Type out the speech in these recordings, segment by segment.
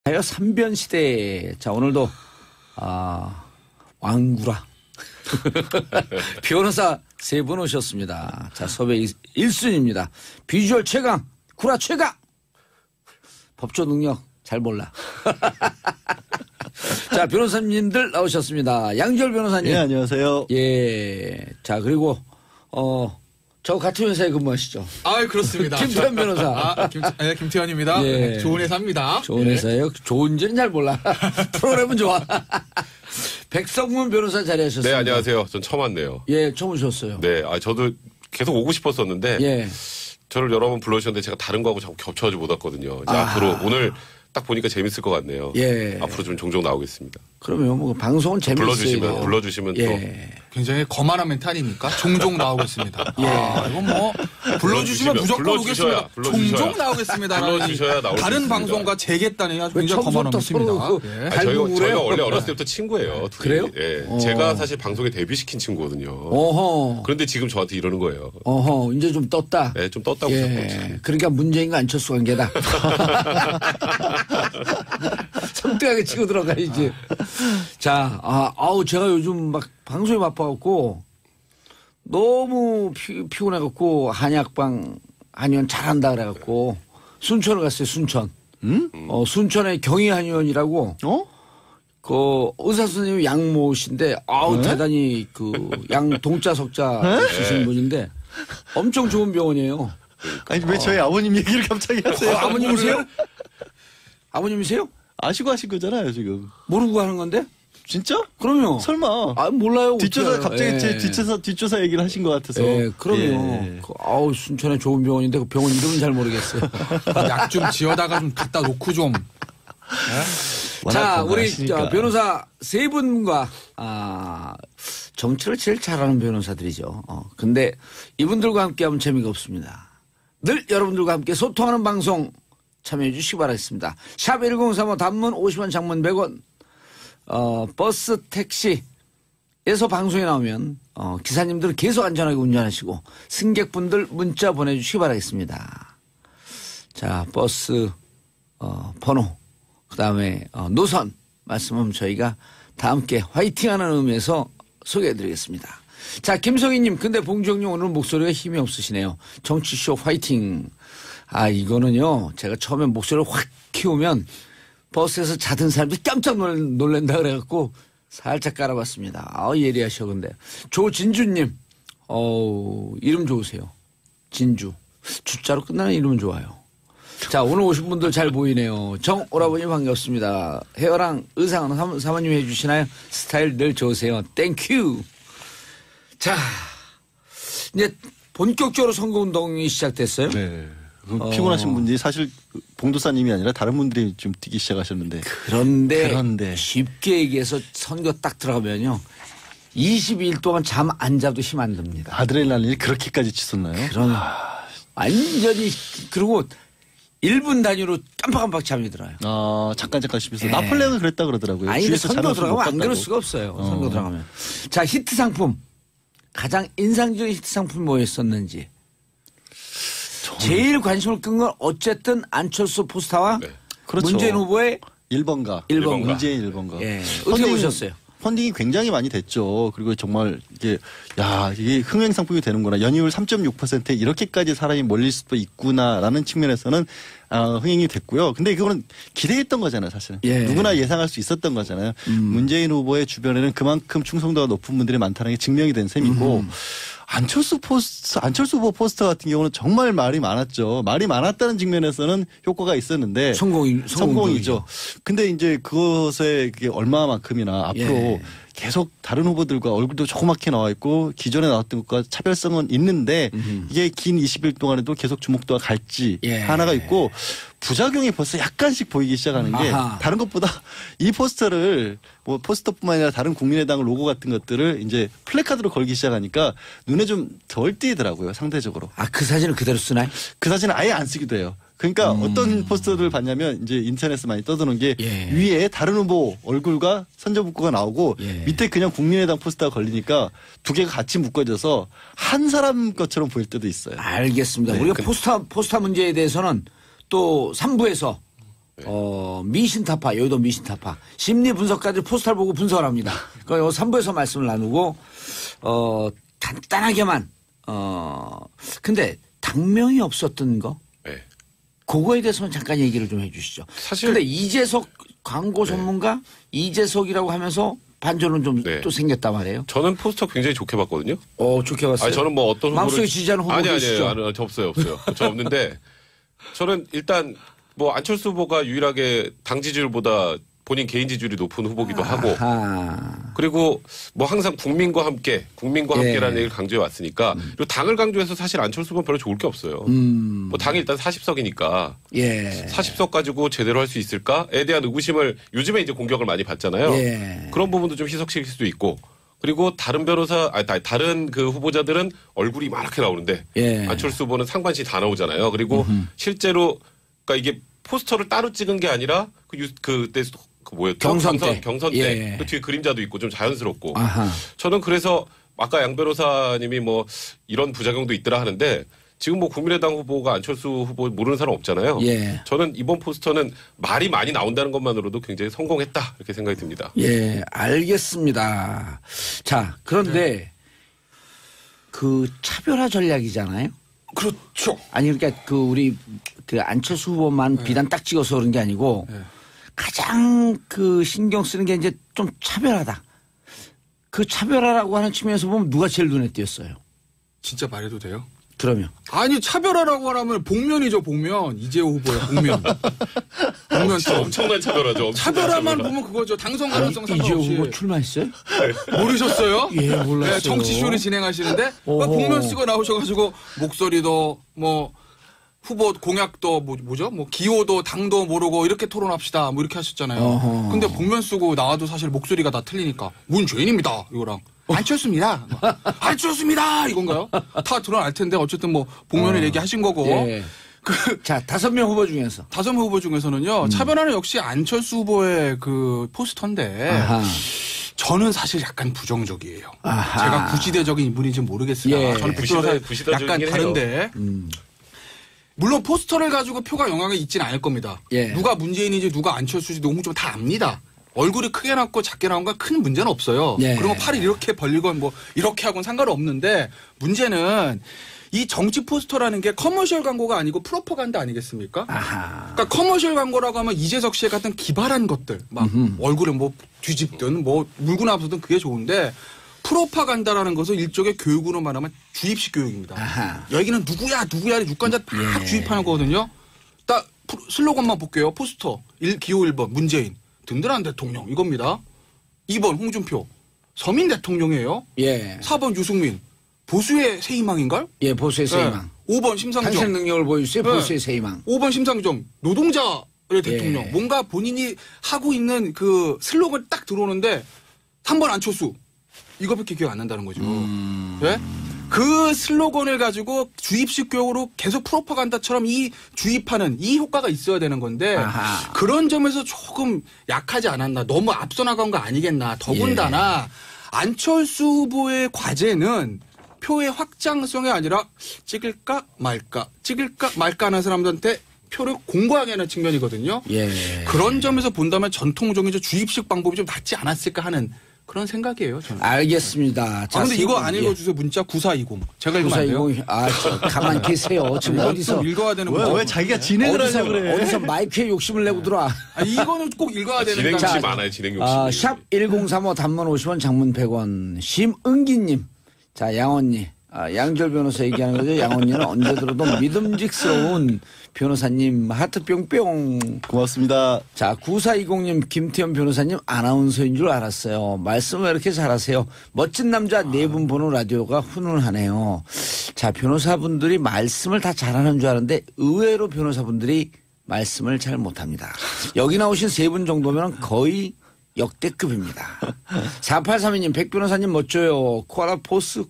하여 삼변시대. 자, 오늘도 왕구라 변호사 세 분 오셨습니다. 자, 섭외 1순위입니다. 비주얼 최강, 구라 최강. 법조 능력 잘 몰라. 자, 변호사님들 나오셨습니다. 양지열 변호사님. 예, 안녕하세요. 예. 자, 그리고 저 같은 회사에 근무하시죠? 아, 그렇습니다. 김태현 변호사. 김태현입니다. 예. 네, 좋은 회사입니다. 좋은 회사예요. 좋은지는 잘 몰라. 프로그램은 좋아. 백성문 변호사 자리하셨습니다. 네, 안녕하세요. 전 처음 왔네요. 예, 처음 오셨어요. 네, 저도 계속 오고 싶었었는데 예. 저를 여러 번 불러주셨는데 제가 다른 거하고 자꾸 겹쳐가지고 못 왔거든요. 이제 앞으로 오늘 딱 보니까 재밌을 것 같네요. 예. 앞으로 좀 종종 나오겠습니다. 그러면 뭐 방송은 재밌어요. 불러주시면 예. 굉장히 거만한 멘트 아닙니까? 종종 나오겠습니다. 예. 이건 뭐 불러주시면 무조건 불러주셔야, 오겠습니다. 종종 나오겠습니다. 불러주셔야 나올 수 다른 있습니다. 방송과 재겠다니 아주 굉장히 거만한 멘트입니다. 예. 저희가 원래 어렸을 때부터 친구예요. 둘이. 그래요? 예. 제가 사실 방송에 데뷔시킨 친구거든요. 어허. 그런데 지금 저한테 이러는 거예요. 어허. 이제 좀 떴다. 네, 좀 떴다고 예. 그러니까 문재인과 안철수 관계다. 섬뜩하게 치고 들어가야지. 자, 제가 요즘 막 방송에 바빠갖고 너무 피곤해갖고 한의원 잘한다 그래갖고 순천을 갔어요. 순천. 순천의 경희 한의원이라고. 그 의사 선생님이 양모신데 대단히 그 양동자 석자 쓰신 분인데 엄청 좋은 병원이에요. 아니, 왜 저희 아버님 얘기를 갑자기 하세요? 아버님이세요? 아버님이세요? 아시고 하신 거잖아요, 지금. 모르고 하는 건데? 진짜? 그럼요. 설마. 몰라요. 뒷조사, 갑자기 예. 제 뒷조사 얘기를 하신 것 같아서. 예, 그럼요. 예. 순천에 좋은 병원인데 그 병원 이름은 잘 모르겠어요. 약 좀 지어다가 좀 갖다 놓고 좀. 자, 우리 하시니까. 변호사 세 분과 정치를 제일 잘하는 변호사들이죠. 근데 이분들과 함께하면 재미가 없습니다. 늘 여러분들과 함께 소통하는 방송 참여해 주시기 바라겠습니다. 샵 1035 단문 50원 장문 100원 버스 택시에서 방송에 나오면 기사님들은 계속 안전하게 운전하시고 승객분들 문자 보내주시기 바라겠습니다. 자, 버스 번호 그다음에 노선 말씀하면 저희가 다 함께 화이팅하는 의미에서 소개해드리겠습니다. 자, 김성희님, 근데 봉주형님 오늘 목소리가 힘이 없으시네요. 정치쇼 화이팅. 이거는요, 제가 처음에 목소리를 확 키우면 버스에서 자던 사람들이 깜짝 놀란다 그래갖고 살짝 깔아봤습니다. 예리하셔, 근데. 조진주님, 이름 좋으세요. 진주. 주자로 끝나는 이름은 좋아요. 자, 오늘 오신 분들 잘 보이네요. 정오라버니 반갑습니다. 헤어랑 의상은 사모님 해주시나요? 스타일 늘 좋으세요. 땡큐. 자, 이제 본격적으로 선거운동이 시작됐어요. 네. 피곤하신 분들이 사실 봉도사님이 아니라 다른 분들이 좀 뛰기 시작하셨는데. 그런데 쉽게 얘기해서 선거 딱 들어가면요. 22일 동안 잠 안 자도 힘 안 듭니다. 아드레날린이 그렇게까지 치솟나요? 완전히 그리고 1분 단위로 깜빡깜빡 잠이 들어요. 잠깐 싶어서 나폴레옹이 그랬다 그러더라고요. 아니, 뒤에서 선거 자면서 들어가면 못 안 그럴 갔다고. 수가 없어요. 선거 들어가면. 자, 히트 상품. 가장 인상적인 히트 상품이 뭐였었는지. 제일 관심을 끈 건 어쨌든 안철수 포스타와 그렇죠. 문재인 후보의 1번가. 문재인 1번가. 예. 어떻게 보셨어요? 펀딩이 굉장히 많이 됐죠. 그리고 정말 이게 흥행 상품이 되는구나. 연이율 3.6%에 이렇게까지 사람이 몰릴 수도 있구나라는 측면에서는 흥행이 됐고요. 근데 그거는 기대했던 거잖아요, 사실은. 예. 누구나 예상할 수 있었던 거잖아요. 문재인 후보의 주변에는 그만큼 충성도가 높은 분들이 많다는 게 증명이 된 셈이고 안철수 후보 포스터 같은 경우는 정말 말이 많았죠. 말이 많았다는 측면에서는 효과가 있었는데 성공이죠. 근데 이제 그것에 그게 얼마만큼이나 앞으로 계속 다른 후보들과 얼굴도 조그맣게 나와 있고 기존에 나왔던 것과 차별성은 있는데 이게 긴 20일 동안에도 계속 주목도가 갈지 하나가 있고 부작용이 벌써 약간씩 보이기 시작하는 게 다른 것보다 이 포스터를 뭐 포스터뿐만 아니라 다른 국민의당 로고 같은 것들을 이제 플래카드로 걸기 시작하니까 눈에 좀 덜 띄더라고요, 상대적으로. 그 사진을 그대로 쓰나요? 그 사진은 아예 안 쓰기도 해요. 그러니까 어떤 포스터들을 봤냐면 이제 인터넷에 많이 떠드는 게 위에 다른 후보 얼굴과 선전문구가 나오고 밑에 그냥 국민의당 포스터가 걸리니까 두 개가 같이 묶어져서 한 사람 것처럼 보일 때도 있어요. 알겠습니다. 우리가 포스터 문제에 대해서는 또 3부에서 미신타파, 여의도 미신타파. 심리 분석까지 포스터를 보고 분석을 합니다. 그러니까 3부에서 말씀을 나누고, 간단하게만, 근데 당명이 없었던 거? 네. 그거에 대해서는 잠깐 얘기를 좀 해 주시죠. 사실. 근데 이재석 광고 전문가, 이재석이라고 하면서 반전은 좀 네. 또 생겼단 말이에요. 저는 포스터 굉장히 좋게 봤거든요. 좋게 봤어요. 아니, 저는 뭐 어떤 마음속에 후보를 지지하는 후보 계시죠? 아니, 저 없어요. 저 없는데 저는 일단 뭐 안철수 후보가 유일하게 당 지지율보다 본인 개인 지지율이 높은 후보기도 하고 그리고 뭐 항상 국민과 함께라는 얘기를 강조해 왔으니까 그리고 당을 강조해서 사실 안철수 후보는 별로 좋을 게 없어요. 뭐 당이 일단 40석이니까 40석 가지고 제대로 할 수 있을까에 대한 의구심을 요즘에 이제 공격을 많이 받잖아요. 그런 부분도 좀 희석시킬 수도 있고 그리고 다른 다른 그 후보자들은 얼굴이 이만하게 나오는데 안철수 후보는 상반신 다 나오잖아요. 그리고 실제로 그러니까 이게 포스터를 따로 찍은 게 아니라 그때 경선 때 그 뒤에 그림자도 있고 좀 자연스럽고 저는 그래서 아까 양 변호사님이 뭐 이런 부작용도 있더라 하는데 지금 뭐 국민의당 후보가 안철수 후보 모르는 사람 없잖아요. 저는 이번 포스터는 말이 많이 나온다는 것만으로도 굉장히 성공했다 이렇게 생각이 듭니다. 알겠습니다. 자, 그런데 그 차별화 전략이잖아요. 그렇죠. 아니 그러니까 우리 안철수 후보만 비단 딱 찍어서 그런 게 아니고 가장 신경 쓰는 게 이제 좀 차별하다. 그 차별화라고 하는 측면에서 보면 누가 제일 눈에 띄었어요? 진짜 말해도 돼요? 그러면. 아니 차별화라고 하면 복면이죠. 복면. 이이재호 후보의 복면. 복면 엄청난 차별화죠. 차별화만 보면 그거죠. 당선 가능성 이재호 상관없이. 후보 출마했어요? 모르셨어요? 몰랐어요. 네, 정치쇼를 진행하시는데 복면 쓰고 나오셔가지고 목소리도 뭐 후보 공약도 뭐죠? 뭐 기호도 당도 모르고 이렇게 토론합시다. 뭐 이렇게 하셨잖아요. 근데 복면 쓰고 나와도 사실 목소리가 다 틀리니까 문죄인입니다. 이거랑 안철수입니다. 안철수입니다. 이건가요? 다 드러날 텐데 어쨌든 뭐 복면을 얘기하신 거고. 자, 5명 후보 중에서. 5명 후보 중에서는요. 차별화는 역시 안철수 후보의 그 포스터인데 저는 사실 약간 부정적이에요. 제가 구시대적인 인물인지 모르겠으나 저는 구시대적이긴 약간 해요. 다른데 물론 포스터를 가지고 표가 영향이 있지는 않을 겁니다. 누가 문재인인지 누가 안철수인지 홍준표 다 압니다. 얼굴이 크게 나왔고 작게 나온 건 큰 문제는 없어요. 그리고 팔을 이렇게 벌리건 뭐 이렇게 하고는 상관은 없는데 문제는 이 정치 포스터라는 게 커머셜 광고가 아니고 프로파간다 아니겠습니까? 그러니까 커머셜 광고라고 하면 이재석 씨 같은 기발한 것들 막 얼굴을 뭐 뒤집든 뭐 물고 나서든 그게 좋은데 프로파간다라는 것은 일종의 교육으로 말하면 주입식 교육입니다. 여기는 누구야 유권자 막 주입하는 거거든요. 딱 슬로건만 볼게요. 포스터 기호 1번 문재인 든든한 대통령 이겁니다. 2번 홍준표 서민 대통령이에요. 4번 유승민 보수의 새 희망인가요? 보수의 새 희망. 5번 심상정 탄생 능력을 보여주세요. 보수의 새 희망. 5번 심상정 노동자의 대통령. 뭔가 본인이 하고 있는 그 슬로건 딱 들어오는데 3번 안철수 이거밖에 기억 안 난다는 거죠. 그 슬로건을 가지고 주입식 교육으로 계속 프로파간다처럼 이 주입하는 이 효과가 있어야 되는 건데 그런 점에서 조금 약하지 않았나. 너무 앞서 나간 거 아니겠나. 더군다나 안철수 후보의 과제는 표의 확장성이 아니라 찍을까 말까 하는 사람들한테 표를 공고하게 하는 측면이거든요. 그런 점에서 본다면 전통적인 주입식 방법이 좀 낫지 않았을까 하는 그런 생각이에요. 저는. 알겠습니다. 자, 근데 이거 안 읽어주세요. 문자 9420. 제가 읽으면 안 돼요? 가만 계세요. 지금 어디서. 읽어야 되는 거죠. 왜 자기가 진행을 하려고 그래. 어디서 마이크에 욕심을 내고 들어와. 이거는 꼭 읽어야 되는 진행 거. 욕심 많아요. 진행 욕심. 샵 1035 단문 50원 장문 100원. 심은기님. 자, 양언니. 양절 변호사 얘기하는 거죠. 양언니는 언제 들어도 믿음직스러운 변호사님 하트 뿅뿅. 고맙습니다. 자, 9420님 김태현 변호사님 아나운서인 줄 알았어요. 말씀 왜 이렇게 잘하세요. 멋진 남자 네 분 보는 라디오가 훈훈하네요. 자, 변호사분들이 말씀을 다 잘하는 줄 아는데 의외로 변호사분들이 말씀을 잘 못합니다. 여기 나오신 3분 정도면 거의 역대급입니다. 4832님 백 변호사님 멋져요. 코알라포스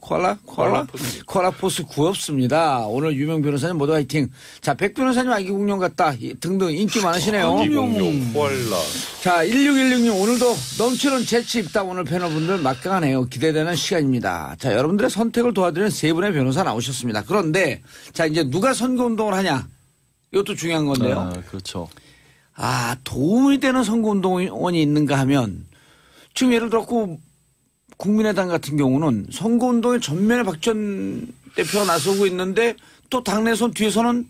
코알라포스 구없습니다. 오늘 유명 변호사님 모두 화이팅. 자, 백 변호사님 아기 공룡 같다 등등 인기 많으시네요. 이공룡 코알라. 자, 1616님 오늘도 넘치는 재치 입다 오늘 패널분들 막강하네요. 기대되는 시간입니다. 자, 여러분들의 선택을 도와드리는 3분의 변호사 나오셨습니다. 그런데 자, 이제 누가 선거운동을 하냐 이것도 중요한 건데요. 그렇죠. 도움이 되는 선거운동원이 있는가 하면 지금 예를 들어 국민의당 같은 경우는 선거운동에 전면에 박 전 대표가 나서고 있는데 또 당내선 뒤에서는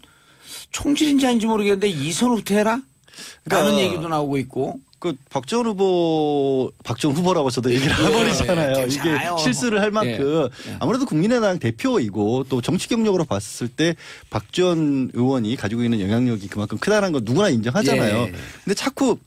총질인지 아닌지 모르겠는데 이선 후퇴해라? 라는 얘기도 나오고 있고. 박지원 후보라고 저도 얘기를 해버리잖아요. 이게 실수를 할 만큼 아무래도 국민의당 대표이고 또 정치 경력으로 봤을 때 박지원 의원이 가지고 있는 영향력이 그만큼 크다는 건 누구나 인정하잖아요. 근데 자꾸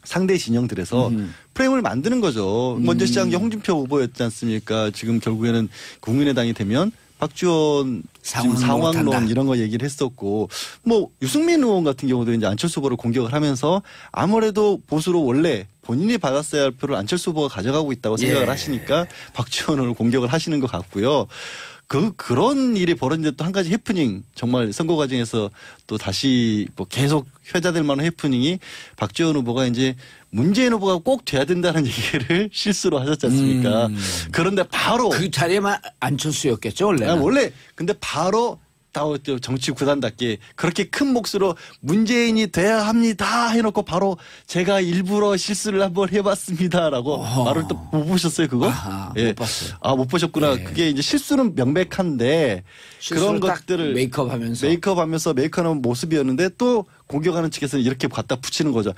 상대 진영들에서 프레임을 만드는 거죠. 먼저 시작한 게 홍준표 후보였지 않습니까? 지금 결국에는 국민의당이 되면 박지원 지금 상황론 이런 거 얘기를 했었고 뭐 유승민 의원 같은 경우도 이제 안철수 후보를 공격을 하면서 아무래도 보수로 원래 본인이 받았어야 할 표를 안철수 후보가 가져가고 있다고 생각을 하시니까 박지원을 공격을 하시는 것 같고요. 그런 일이 벌어진데 또 한 가지 해프닝 정말 선거 과정에서 또 다시 뭐 계속 회자될 만한 해프닝이 박지원 후보가 이제 문재인 후보가 꼭 돼야 된다는 얘기를 실수로 하셨지 않습니까? 그런데 바로 그 자리에만 안철수였겠죠 원래는. 원래 근데 바로 정치 구단답게 그렇게 큰 몫으로 문재인이 돼야 합니다 해놓고 바로 제가 일부러 실수를 한번 해봤습니다라고 말을 또 못 보셨어요 그거? 못 봤어요. 못 보셨구나. 그게 이제 실수는 명백한데 그런 것들을 메이크업하면서 메이크업하는 모습이었는데 또 공격하는 측에서는 이렇게 갖다 붙이는 거죠.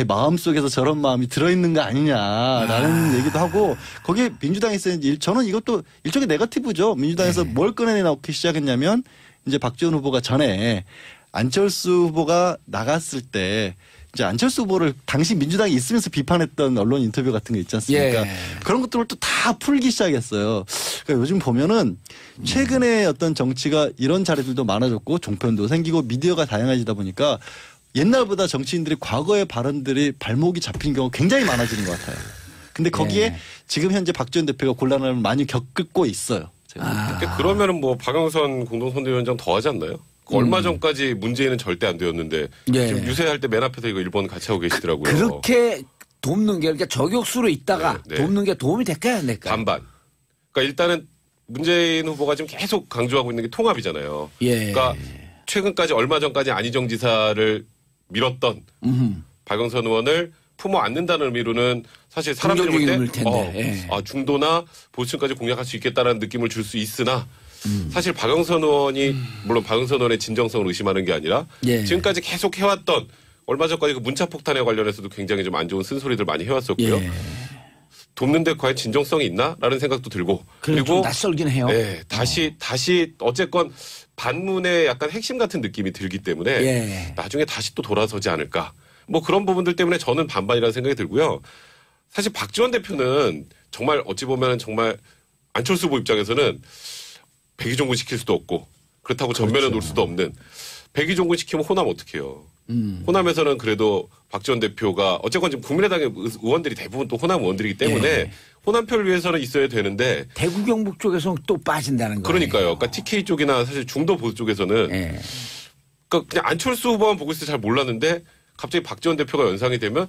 마음속에서 저런 마음이 들어있는 거 아니냐라는 얘기도 하고 거기에 민주당에서 저는 이것도 일종의 네거티브죠. 민주당에서 뭘 꺼내놓기 시작했냐면 이제 박지원 후보가 전에 안철수 후보가 나갔을 때 이제 안철수 후보를 당시 민주당이 있으면서 비판했던 언론 인터뷰 같은 거 있지 않습니까? 그런 것들을 또 다 풀기 시작했어요. 그러니까 요즘 보면은 최근에 어떤 정치가 이런 자리들도 많아졌고 종편도 생기고 미디어가 다양해지다 보니까 옛날보다 정치인들이 과거의 발언들이 발목이 잡힌 경우가 굉장히 많아지는 것 같아요. 근데 거기에 지금 현재 박지원 대표가 곤란함을 많이 겪고 있어요. 그러면은 뭐 박영선 공동선대위원장 더 하지 않나요? 얼마 전까지 문재인은 절대 안 되었는데 지금 유세할 때 맨 앞에서 이거 일본 같이 하고 계시더라고요. 그렇게 돕는 게 그러니까 저격수로 있다가 돕는 게 도움이 될까요 안 될까요? 반반. 그러니까 일단은 문재인 후보가 지금 계속 강조하고 있는 게 통합이잖아요. 그러니까 최근까지 얼마 전까지 안희정 지사를 밀었던 박영선 의원을 품어 안는다는 의미로는 사실 사람들이 볼 때 중도나 보수층까지 공략할 수 있겠다라는 느낌을 줄 수 있으나 사실 박영선 의원이 물론 박영선 의원의 진정성을 의심하는 게 아니라 지금까지 계속 해왔던 얼마 전까지 그 문자 폭탄에 관련해서도 굉장히 좀 안 좋은 쓴소리들 많이 해왔었고요. 돕는데 과연 진정성이 있나라는 생각도 들고 그리고 좀 낯설긴 해요. 다시 어쨌건 반문의 약간 핵심 같은 느낌이 들기 때문에 나중에 다시 또 돌아서지 않을까. 뭐 그런 부분들 때문에 저는 반반이라는 생각이 들고요. 사실 박지원 대표는 정말 어찌 보면 정말 안철수 후보 입장에서는 백의종군 시킬 수도 없고 그렇다고 전면에 놓을 수도 없는 백의종군 시키면 호남 어떻게 해요. 호남에서는 그래도 박지원 대표가 어쨌건 지금 국민의당의 의원들이 대부분 또 호남 의원들이기 때문에 호남 표를 위해서는 있어야 되는데 대구 경북 쪽에서는 또 빠진다는 거예요. 그러니까요. 그러니까 TK 쪽이나 사실 중도 보수 쪽에서는 그러니까 그냥 안철수 후보만 보고 있을 때 잘 몰랐는데 갑자기 박지원 대표가 연상이 되면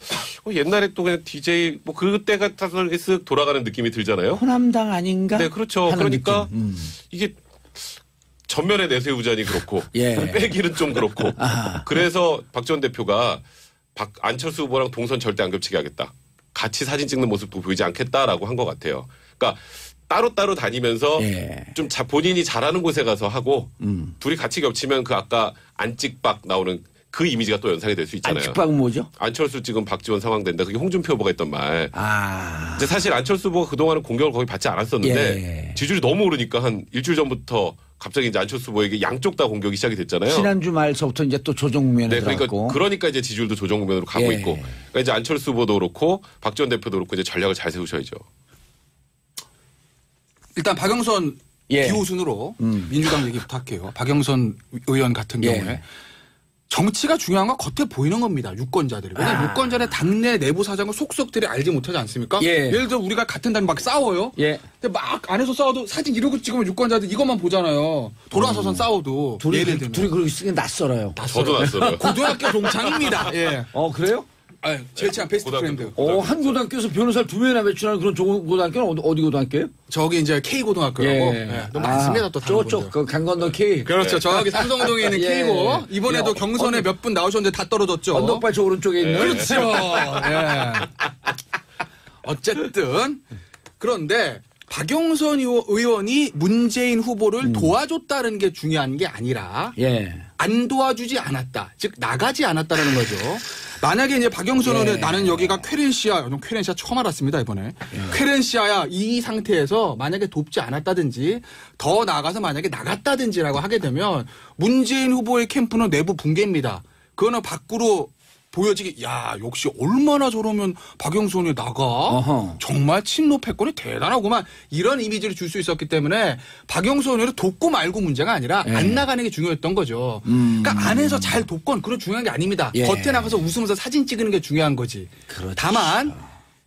옛날에 또 그냥 DJ 뭐 그때 같아서 쓱 돌아가는 느낌이 들잖아요. 호남당 아닌가? 네, 그렇죠. 그러니까 이게 전면에 내세우자니 그렇고 빼기는 좀 그렇고 그래서 박지원 대표가 안철수 후보랑 동선 절대 안 겹치게 하겠다. 같이 사진 찍는 모습도 보이지 않겠다라고 한 것 같아요. 그러니까 따로따로 다니면서 좀 본인이 잘하는 곳에 가서 하고 둘이 같이 겹치면 그 아까 안찍박 나오는 그 이미지가 또 연상이 될 수 있잖아요. 안찍박은 뭐죠? 안철수 지금 박지원 상황 된다. 그게 홍준표 후보가 했던 말. 이제 사실 안철수 후보가 그동안은 공격을 거의 받지 않았었는데 지지율이 너무 오르니까 한 일주일 전부터 갑자기 이제 안철수 후보에게 양쪽 다 공격이 시작이 됐잖아요. 지난주 말서부터 이제 또 조정 국면에 들어갔고. 그러니까 이제 지지율도 조정 국면으로 가고 있고. 그러니까 이제 안철수 후보도 그렇고 박지원 대표도 그렇고 이제 전략을 잘 세우셔야죠. 일단 박영선 기호순으로 민주당 얘기부터 할게요. 박영선 의원 같은 경우에. 정치가 중요한 건 겉에 보이는 겁니다. 유권자들이. 왜냐하면 유권자의 당내 내부 사정을 속속들이 알지 못하지 않습니까? 예를 들어 우리가 같은 당 막 싸워요. 근데 막 안에서 싸워도 사진 이러고 찍으면 유권자들 이것만 보잖아요. 돌아서선 싸워도. 둘이 그렇게 쓰기 낯설어요. 저도 낯설어요. 고등학교 동창입니다. 그래요? 제일 친한 베스트 프렌드. 한 고등학교에서 변호사를 2명이나 배출하는 그런 좋은 고등학교는 어디 고등학교예요? 저기 이제 K고등학교라고. 또 많습니다. 또 다른 저쪽 그 강건도 K. 그렇죠. 저기 삼성동에 있는 K고 이번에도 경선에 몇 분 나오셨는데 다 떨어졌죠. 언덕발 저 오른쪽에 있는. 그렇죠. 어쨌든 그런데 박영선 의원이 문재인 후보를 도와줬다는 게 중요한 게 아니라 안 도와주지 않았다. 즉 나가지 않았다라는 거죠. 만약에 이제 박영선 의원은 나는 여기가 쾌렌시아 처음 알았습니다 이번에. 쾌렌시아야 이 상태에서 만약에 돕지 않았다든지 더 나가서 만약에 나갔다든지라고 하게 되면 문재인 후보의 캠프는 내부 붕괴입니다. 그거는 밖으로 보여지기 역시 얼마나 저러면 박영선이 나가 정말 친노 패권이 대단하구만 이런 이미지를 줄 수 있었기 때문에 박영선 의원을 돕고 말고 문제가 아니라 안 나가는 게 중요했던 거죠. 그러니까 안에서 잘 돕건 그런 중요한 게 아닙니다. 겉에 나가서 웃으면서 사진 찍는 게 중요한 거지. 그렇죠. 다만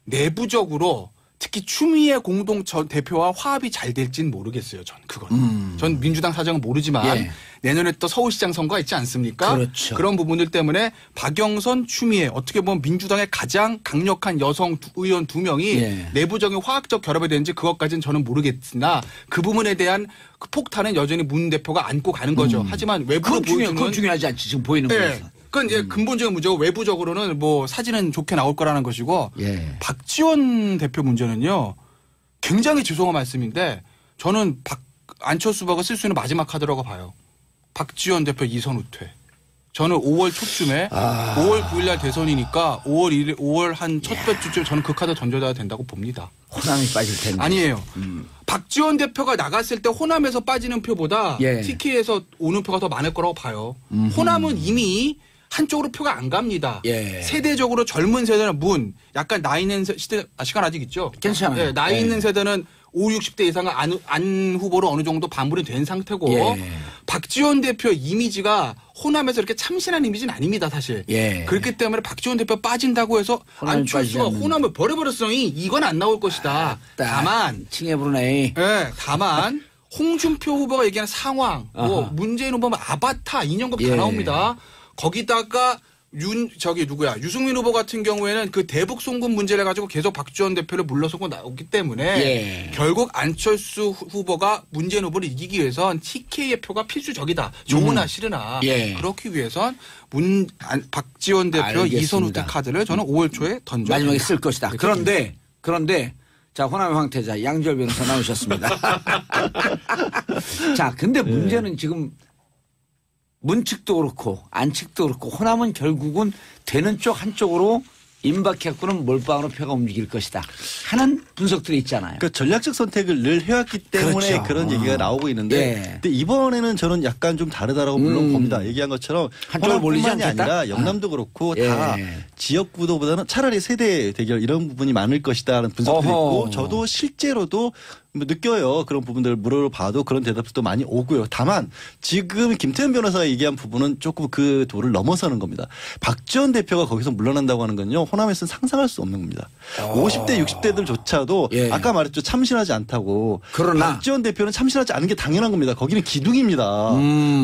내부적으로 특히 추미애 공동 전 대표와 화합이 잘 될지는 모르겠어요. 전 그건. 전 민주당 사정은 모르지만 내년에 또 서울시장 선거가 있지 않습니까? 그렇죠. 그런 부분들 때문에 박영선, 추미애 어떻게 보면 민주당의 가장 강력한 여성 의원 2명이 내부적인 화학적 결합이 되는지 그것까지는 저는 모르겠으나 그 부분에 대한 그 폭탄은 여전히 문 대표가 안고 가는 거죠. 하지만 외부로 보여주는 그건 중요하지 않지 지금 보이는 거에서. 그건 이제 근본적인 문제고 외부적으로는 뭐 사진은 좋게 나올 거라는 것이고 박지원 대표 문제는요 굉장히 죄송한 말씀인데 저는 안철수 후보가 쓸 수 있는 마지막 카드라고 봐요. 박지원 대표 이선 후퇴. 저는 5월 초쯤에 5월 9일 날 대선이니까 5월 한 첫째 주쯤 저는 그 카드 던져야 된다고 봅니다. 호남이 빠질 텐데. 아니에요. 박지원 대표가 나갔을 때 호남에서 빠지는 표보다 TK에서 오는 표가 더 많을 거라고 봐요. 호남은 이미 한쪽으로 표가 안 갑니다. 세대적으로 젊은 세대는 약간 나이 있는 시대, 시간 아직 있죠? 괜찮아요. 나이 있는 세대는 5, 60대 이상은 안 후보로 어느 정도 반불이 된 상태고 박지원 대표의 이미지가 호남에서 이렇게 참신한 이미지는 아닙니다, 사실. 그렇기 때문에 박지원 대표 빠진다고 해서 안철수가 호남을 버려버렸으니 이건 안 나올 것이다. 다만 칭해 부르네. 다만 홍준표 후보가 얘기하는 상황, 문재인 후보는 아바타, 인형급 다 나옵니다. 거기다가 유승민 후보 같은 경우에는 그 대북 송금 문제를 가지고 계속 박지원 대표를 물러서고 나오기 때문에 결국 안철수 후보가 문재인 후보를 이기기 위해선 TK의 표가 필수적이다. 좋으나 싫으나 그렇기 위해선 박지원 대표 이선 후퇴 카드를 저는 5월 초에 던져 마지막에 쓸 것이다. 그런데 자 호남의 황태자 양지열 변호사 나오셨습니다. 자 근데 문제는 지금 문측도 그렇고 안측도 그렇고 호남은 결국은 되는 쪽 한쪽으로 임박해갖고는 몰빵으로 표가 움직일 것이다 하는 분석들이 있잖아요. 그러니까 전략적 선택을 늘 해왔기 때문에 그런 얘기가 나오고 있는데 근데 이번에는 저는 약간 좀 다르다라고 물론 봅니다. 얘기한 것처럼 한쪽을 몰리지 않겠다? 아니라 영남도 그렇고 다 지역 구도보다는 차라리 세대 대결 이런 부분이 많을 것이다라는 분석들이 있고 저도 실제로도 느껴요. 그런 부분들을 물어봐도 그런 대답도 많이 오고요. 다만 지금 김태현 변호사가 얘기한 부분은 조금 그 도를 넘어서는 겁니다. 박지원 대표가 거기서 물러난다고 하는 건요. 호남에서는 상상할 수 없는 겁니다. 50대 60대들조차도 아까 말했죠. 참신하지 않다고. 그러나 박지원 대표는 참신하지 않은 게 당연한 겁니다. 거기는 기둥입니다.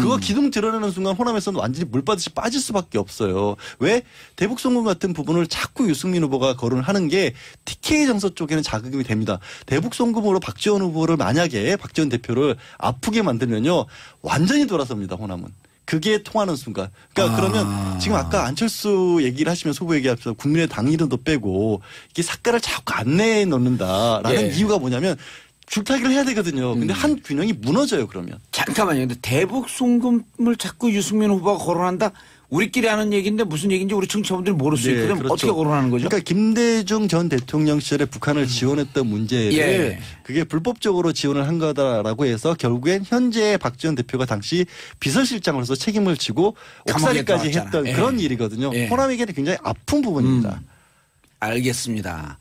그거 기둥 드러내는 순간 호남에서는 완전히 물받듯이 빠질 수밖에 없어요. 왜? 대북 송금 같은 부분을 자꾸 유승민 후보가 거론을 하는 게 TK 정서 쪽에는 자극이 됩니다. 대북 송금으로 박지원 후보를 만약에 박지원 대표를 아프게 만들면요. 완전히 돌아섭니다. 호남은. 그게 통하는 순간. 그러니까 그러면 지금 아까 안철수 얘기를 하시면서 후보 얘기하면서 국민의 당 이름도 빼고 이게 삭가를 자꾸 안 내놓는다라는 이유가 뭐냐면 줄타기를 해야 되거든요. 근데 한 균형이 무너져요. 그러면. 잠깐만요. 근데 대북 송금을 자꾸 유승민 후보가 거론한다. 우리끼리 하는 얘기인데 무슨 얘기인지 우리 청취자분들이 모를 수 있거든요. 그럼 어떻게 거론하는 거죠? 그러니까 김대중 전 대통령 시절에 북한을 지원했던 문제를 그게 불법적으로 지원을 한 거다라고 해서 결국엔 현재 박지원 대표가 당시 비서실장으로서 책임을 지고 옥살이까지 했던 그런 일이거든요. 호남에게는 굉장히 아픈 부분입니다. 알겠습니다.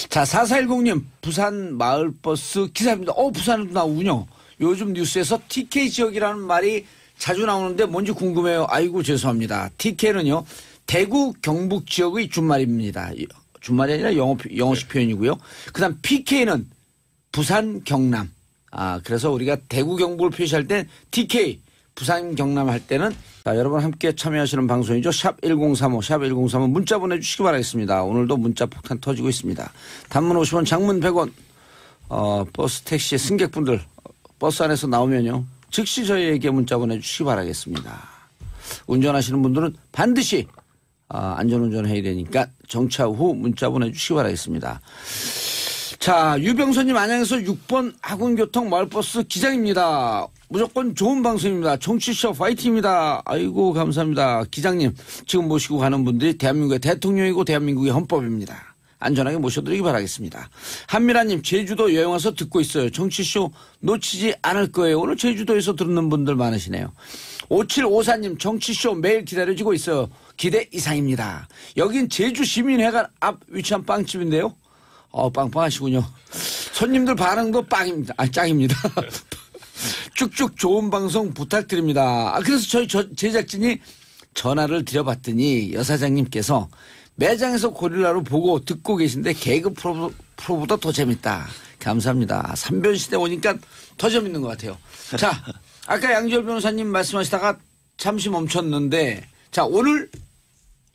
자, 4410님 부산 마을버스 기사입니다. 부산에도 나오군요. 요즘 뉴스에서 TK 지역이라는 말이 자주 나오는데 뭔지 궁금해요. 아이고 죄송합니다. TK는요. 대구 경북 지역의 준말입니다. 준말이 아니라 영어식 표현이고요. 그다음 PK는 부산 경남. 그래서 우리가 대구 경북을 표시할 때 TK 부산 경남 할 때는 자, 여러분 함께 참여하시는 방송이죠. 샵 1035, 샵 1035 문자 보내주시기 바라겠습니다. 오늘도 문자 폭탄 터지고 있습니다. 단문 50원, 장문 100원. 버스 택시 승객분들 버스 안에서 나오면요. 즉시 저희에게 문자 보내주시기 바라겠습니다. 운전하시는 분들은 반드시 안전운전 해야 되니까 정차 후 문자 보내주시기 바라겠습니다. 자, 유병선님 안양에서 6번 학운교통 마을버스 기장입니다. 무조건 좋은 방송입니다. 정치쇼 파이팅입니다. 아이고 감사합니다. 기장님 지금 모시고 가는 분들이 대한민국의 대통령이고 대한민국의 헌법입니다. 안전하게 모셔드리기 바라겠습니다. 한미라님 제주도 여행 와서 듣고 있어요. 정치쇼 놓치지 않을 거예요. 오늘 제주도에서 듣는 분들 많으시네요. 5754님 정치쇼 매일 기다려지고 있어요. 기대 이상입니다. 여긴 제주시민회관 앞 위치한 빵집인데요. 빵빵하시군요. 손님들 반응도 빵입니다. 짱입니다. 쭉쭉 좋은 방송 부탁드립니다. 그래서 저희 제작진이 전화를 드려봤더니 여사장님께서 매장에서 고릴라로 보고 듣고 계신데 개그 프로보다 더 재밌다. 감사합니다. 3변시대 오니까 더 재밌는 것 같아요. 자, 아까 양지열 변호사님 말씀하시다가 잠시 멈췄는데 자, 오늘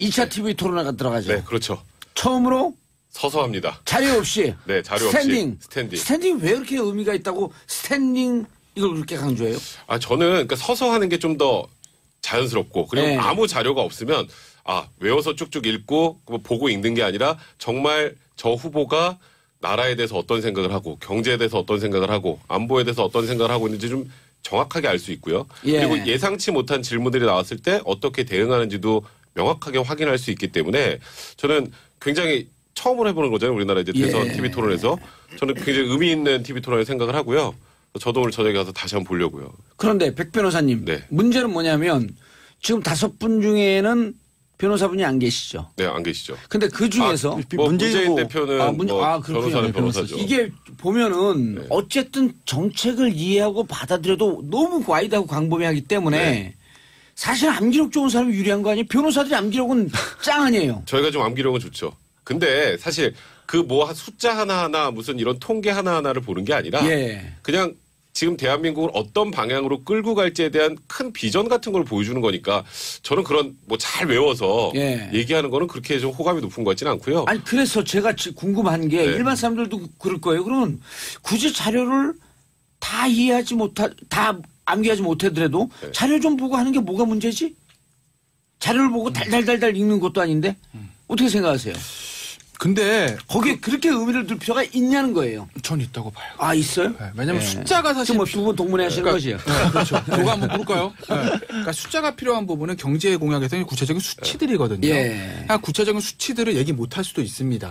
2차 TV 토론회가 들어가죠. 네, 그렇죠. 처음으로 서서 합니다. 자료 없이. 네, 자료 스탠딩. 없이. 스탠딩 왜 그렇게 의미가 있다고 스탠딩 이걸 그렇게 강조해요? 저는 그러니까 서서 하는 게 좀 더 자연스럽고 그리고 네. 아무 자료가 없으면 외워서 쭉쭉 읽고 보고 읽는 게 아니라 정말 저 후보가 나라에 대해서 어떤 생각을 하고 경제에 대해서 어떤 생각을 하고 안보에 대해서 어떤 생각을 하고 있는지 좀 정확하게 알 수 있고요. 그리고 예상치 못한 질문들이 나왔을 때 어떻게 대응하는지도 명확하게 확인할 수 있기 때문에 저는 굉장히 처음으로 해보는 거잖아요. 우리나라 이제 대선 TV 토론에서 저는 굉장히 의미 있는 TV 토론을 생각을 하고요. 저도 오늘 저녁에 가서 다시 한번 보려고요. 그런데 백 변호사님 네. 문제는 뭐냐면 지금 5분 중에는 변호사분이 안 계시죠. 네, 안 계시죠. 근데 그 중에서 문재인 대표는 변호사는 변호사죠. 이게 보면은 네. 어쨌든 정책을 이해하고 받아들여도 너무 와이드하고 광범위하기 때문에 네. 사실 암기력 좋은 사람이 유리한 거 아니에요? 변호사들이 암기력은 짱 아니에요. 저희가 좀 암기력은 좋죠. 근데 사실 그 숫자 하나하나 무슨 이런 통계 하나하나를 보는 게 아니라 그냥 지금 대한민국을 어떤 방향으로 끌고 갈지에 대한 큰 비전 같은 걸 보여주는 거니까 저는 그런 잘 외워서 얘기하는 거는 그렇게 좀 호감이 높은 것 같지는 않고요. 아니 그래서 제가 궁금한 게 일반 사람들도 그럴 거예요. 그러면 굳이 자료를 다 이해하지 다 암기하지 못하더라도 자료 좀 보고 하는 게 뭐가 문제지? 자료를 보고 달달달달 읽는 것도 아닌데 어떻게 생각하세요? 근데 거기에 그렇게 의미를 둘 필요가 있냐는 거예요. 전 있다고 봐요. 있어요? 네, 왜냐하면 숫자가 사실 뭐 두 분 동문회 하시는 것이요. 네, 그렇죠. 그거 한번 물을까요? 네. 그러니까 숫자가 필요한 부분은 경제 공약에서는 구체적인 수치들이거든요. 그러니까 구체적인 수치들을 얘기 못할 수도 있습니다.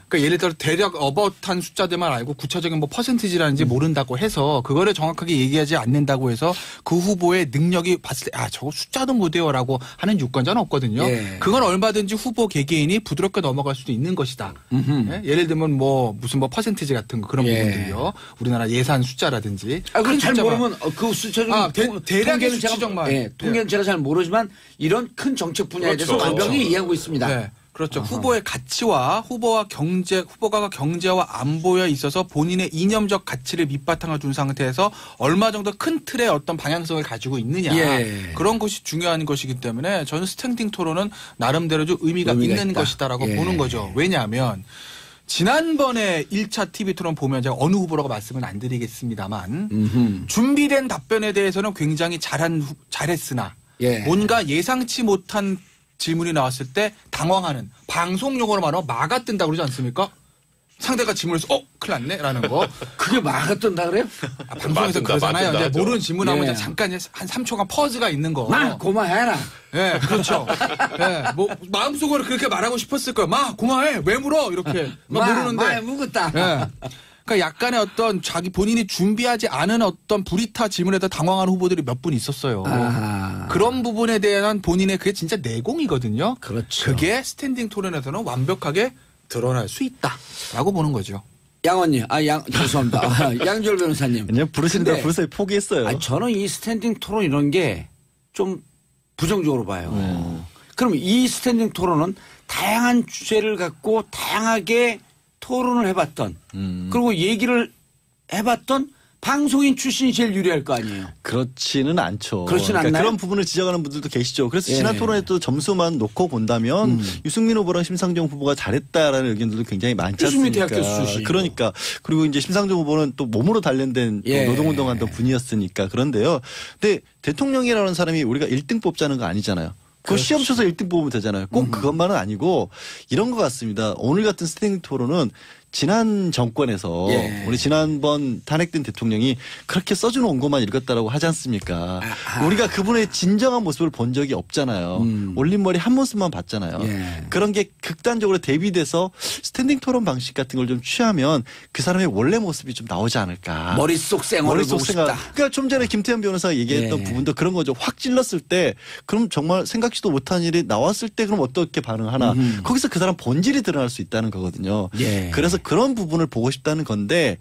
그러니까 예를 들어 대략 어바웃한 숫자들만 알고 구체적인 퍼센티지라는지 모른다고 해서 그거를 정확하게 얘기하지 않는다고 해서 그 후보의 능력이 봤을 때 저거 숫자도 못 외워라고 하는 유권자는 없거든요. 그건 얼마든지 후보 개개인이 부드럽게 넘어갈 수도 있는 것이다. 네? 예를 들면 무슨 퍼센티지 같은 거 그런 부분들요. 우리나라 예산 숫자라든지. 그럼 잘 모르면 그 숫자적 대략의 수치적만. 통계는 제가 잘 모르지만 이런 큰 정책 분야에 대해서 완벽히 이해하고 있습니다. 네. 그렇죠. 후보의 가치와 후보가 경제와 안보에 있어서 본인의 이념적 가치를 밑바탕을 둔 상태에서 얼마 정도 큰 틀의 어떤 방향성을 가지고 있느냐. 그런 것이 중요한 것이기 때문에 저는 스탠딩 토론은 나름대로 좀 의미가 있는 것이다라고 보는 거죠. 왜냐하면 지난번에 1차 TV 토론 보면 제가 어느 후보라고 말씀은 안 드리겠습니다만 준비된 답변에 대해서는 굉장히 잘했으나 뭔가 예상치 못한 질문이 나왔을 때 당황하는 방송 용어로 말하면 마가 뜬다고 그러지 않습니까? 상대가 질문을 해서 큰일 났네 라는 거. 그게 마가 뜬다 그래요? 방송에서 그러잖아요. 이제 모르는 질문하면 잠깐 한 3초간 퍼즈가 있는 거. 고마해라. 그렇죠. 마음속으로 그렇게 말하고 싶었을 거예요. 고마해. 왜 물어? 이렇게. 모르는데. 묵었다. 그러니까 약간의 어떤 본인이 준비하지 않은 어떤 불이타 질문에다 당황하는 후보들이 몇 분 있었어요. 그런 부분에 대한 본인의 그게 진짜 내공이거든요. 그렇죠. 그게 스탠딩 토론에서는 완벽하게 드러날 수 있다라고 보는 거죠. 양원님, 죄송합니다. 양지열 변호사님. 그냥 부르시는데 벌써 포기했어요. 저는 이 스탠딩 토론 이런 게 좀 부정적으로 봐요. 그럼 이 스탠딩 토론은 다양한 주제를 갖고 다양하게 토론을 해봤던 그리고 얘기를 해봤던 방송인 출신이 제일 유리할 거 아니에요. 그렇지는 않죠. 그렇지는 않나요? 그런 부분을 지적하는 분들도 계시죠. 그래서 예. 지난 토론회 또 점수만 놓고 본다면 유승민 후보랑 심상정 후보가 잘했다라는 의견들도 굉장히 많지 유승민 않습니까? 대학 교수 출신이고. 그러니까 그리고 이제 심상정 후보는 또 몸으로 단련된 또 예. 노동운동하던 분이었으니까 그런데요. 근데 대통령이라는 사람이 우리가 1등 뽑자는 거 아니잖아요. 그 시험 쳐서 1등 뽑으면 되잖아요. 꼭 그것만은 아니고 이런 것 같습니다. 오늘 같은 스탠딩 토론은 지난 정권에서 예. 우리 지난번 탄핵된 대통령이 그렇게 써준 원고만 읽었다라고 하지 않습니까? 아하. 우리가 그분의 진정한 모습을 본 적이 없잖아요. 올림머리 한 모습만 봤잖아요. 예. 그런 게 극단적으로 대비돼서 스탠딩 토론 방식 같은 걸 좀 취하면 그 사람의 원래 모습이 좀 나오지 않을까. 머릿속 생활을 보고 싶다. 그러니까 좀 전에 김태현 변호사가 얘기했던 예. 부분도 그런 거죠. 확 찔렀을 때 그럼 정말 생각지도 못한 일이 나왔을 때 그럼 어떻게 반응하나. 거기서 그 사람 본질이 드러날 수 있다는 거거든요. 예. 그래서 그런 부분을 보고 싶다는 건데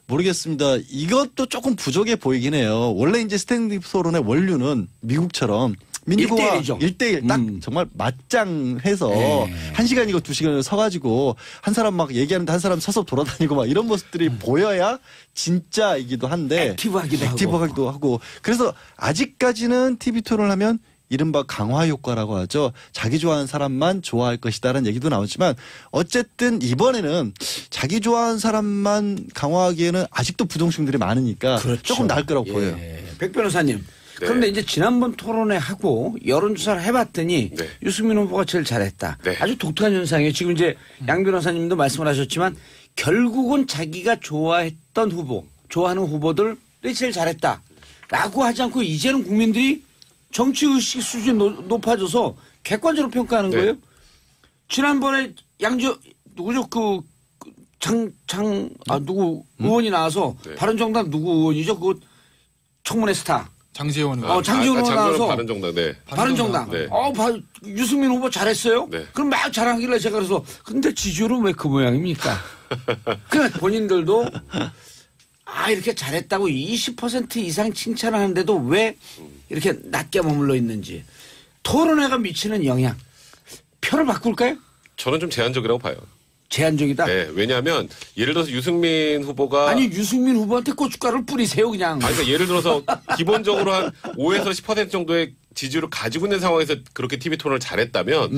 모르겠습니다. 이것도 조금 부족해 보이긴 해요. 원래 이제 스탠딩 토론의 원류는 미국처럼 민주공화 1대1이죠. 1대1 딱 정말 맞짱해서 예. 1시간이고 2시간을 서가지고 한 사람 막 얘기하는데 한 사람 서서 돌아다니고 막 이런 모습들이 보여야 진짜이기도 한데 액티브하기도 하고 그래서 아직까지는 TV 토론을 하면 이른바 강화 효과라고 하죠. 자기 좋아하는 사람만 좋아할 것이다라는 얘기도 나오지만 어쨌든 이번에는 자기 좋아하는 사람만 강화하기에는 아직도 부동층들이 많으니까 그렇죠. 조금 나을 거라고 예. 보여요. 백 변호사님. 네. 그런데 이제 지난번 토론회 하고 여론조사를 해봤더니 네. 유승민 후보가 제일 잘했다. 네. 아주 독특한 현상이에요. 지금 이제 양 변호사님도 말씀을 하셨지만 결국은 자기가 좋아했던 후보, 좋아하는 후보들이 제일 잘했다라고 하지 않고 이제는 국민들이 정치의식 수준이 높아져서 객관적으로 평가하는 네. 거예요. 지난번에 누구죠? 누구 의원이 나와서 네. 바른정당 누구 의원이죠? 그 청문회 스타. 장제원 의원. 장제원 의원 나와서 바른정당. 네. 바른정당. 네. 유승민 후보 잘했어요? 네. 그럼 막 자랑하길래 제가 그래서 근데 지지율은 왜 그 모양입니까? 그냥 본인들도 이렇게 잘했다고 20% 이상 칭찬을 하는데도 왜 이렇게 낮게 머물러 있는지. 토론회가 미치는 영향. 표를 바꿀까요? 저는 좀 제한적이라고 봐요. 제한적이다? 네. 왜냐하면 예를 들어서 유승민 후보가 아니 유승민 후보한테 고춧가루를 뿌리세요 그냥. 그러니까 예를 들어서 기본적으로 한 5에서 10% 정도의 지지율을 가지고 있는 상황에서 그렇게 TV 토론을 잘했다면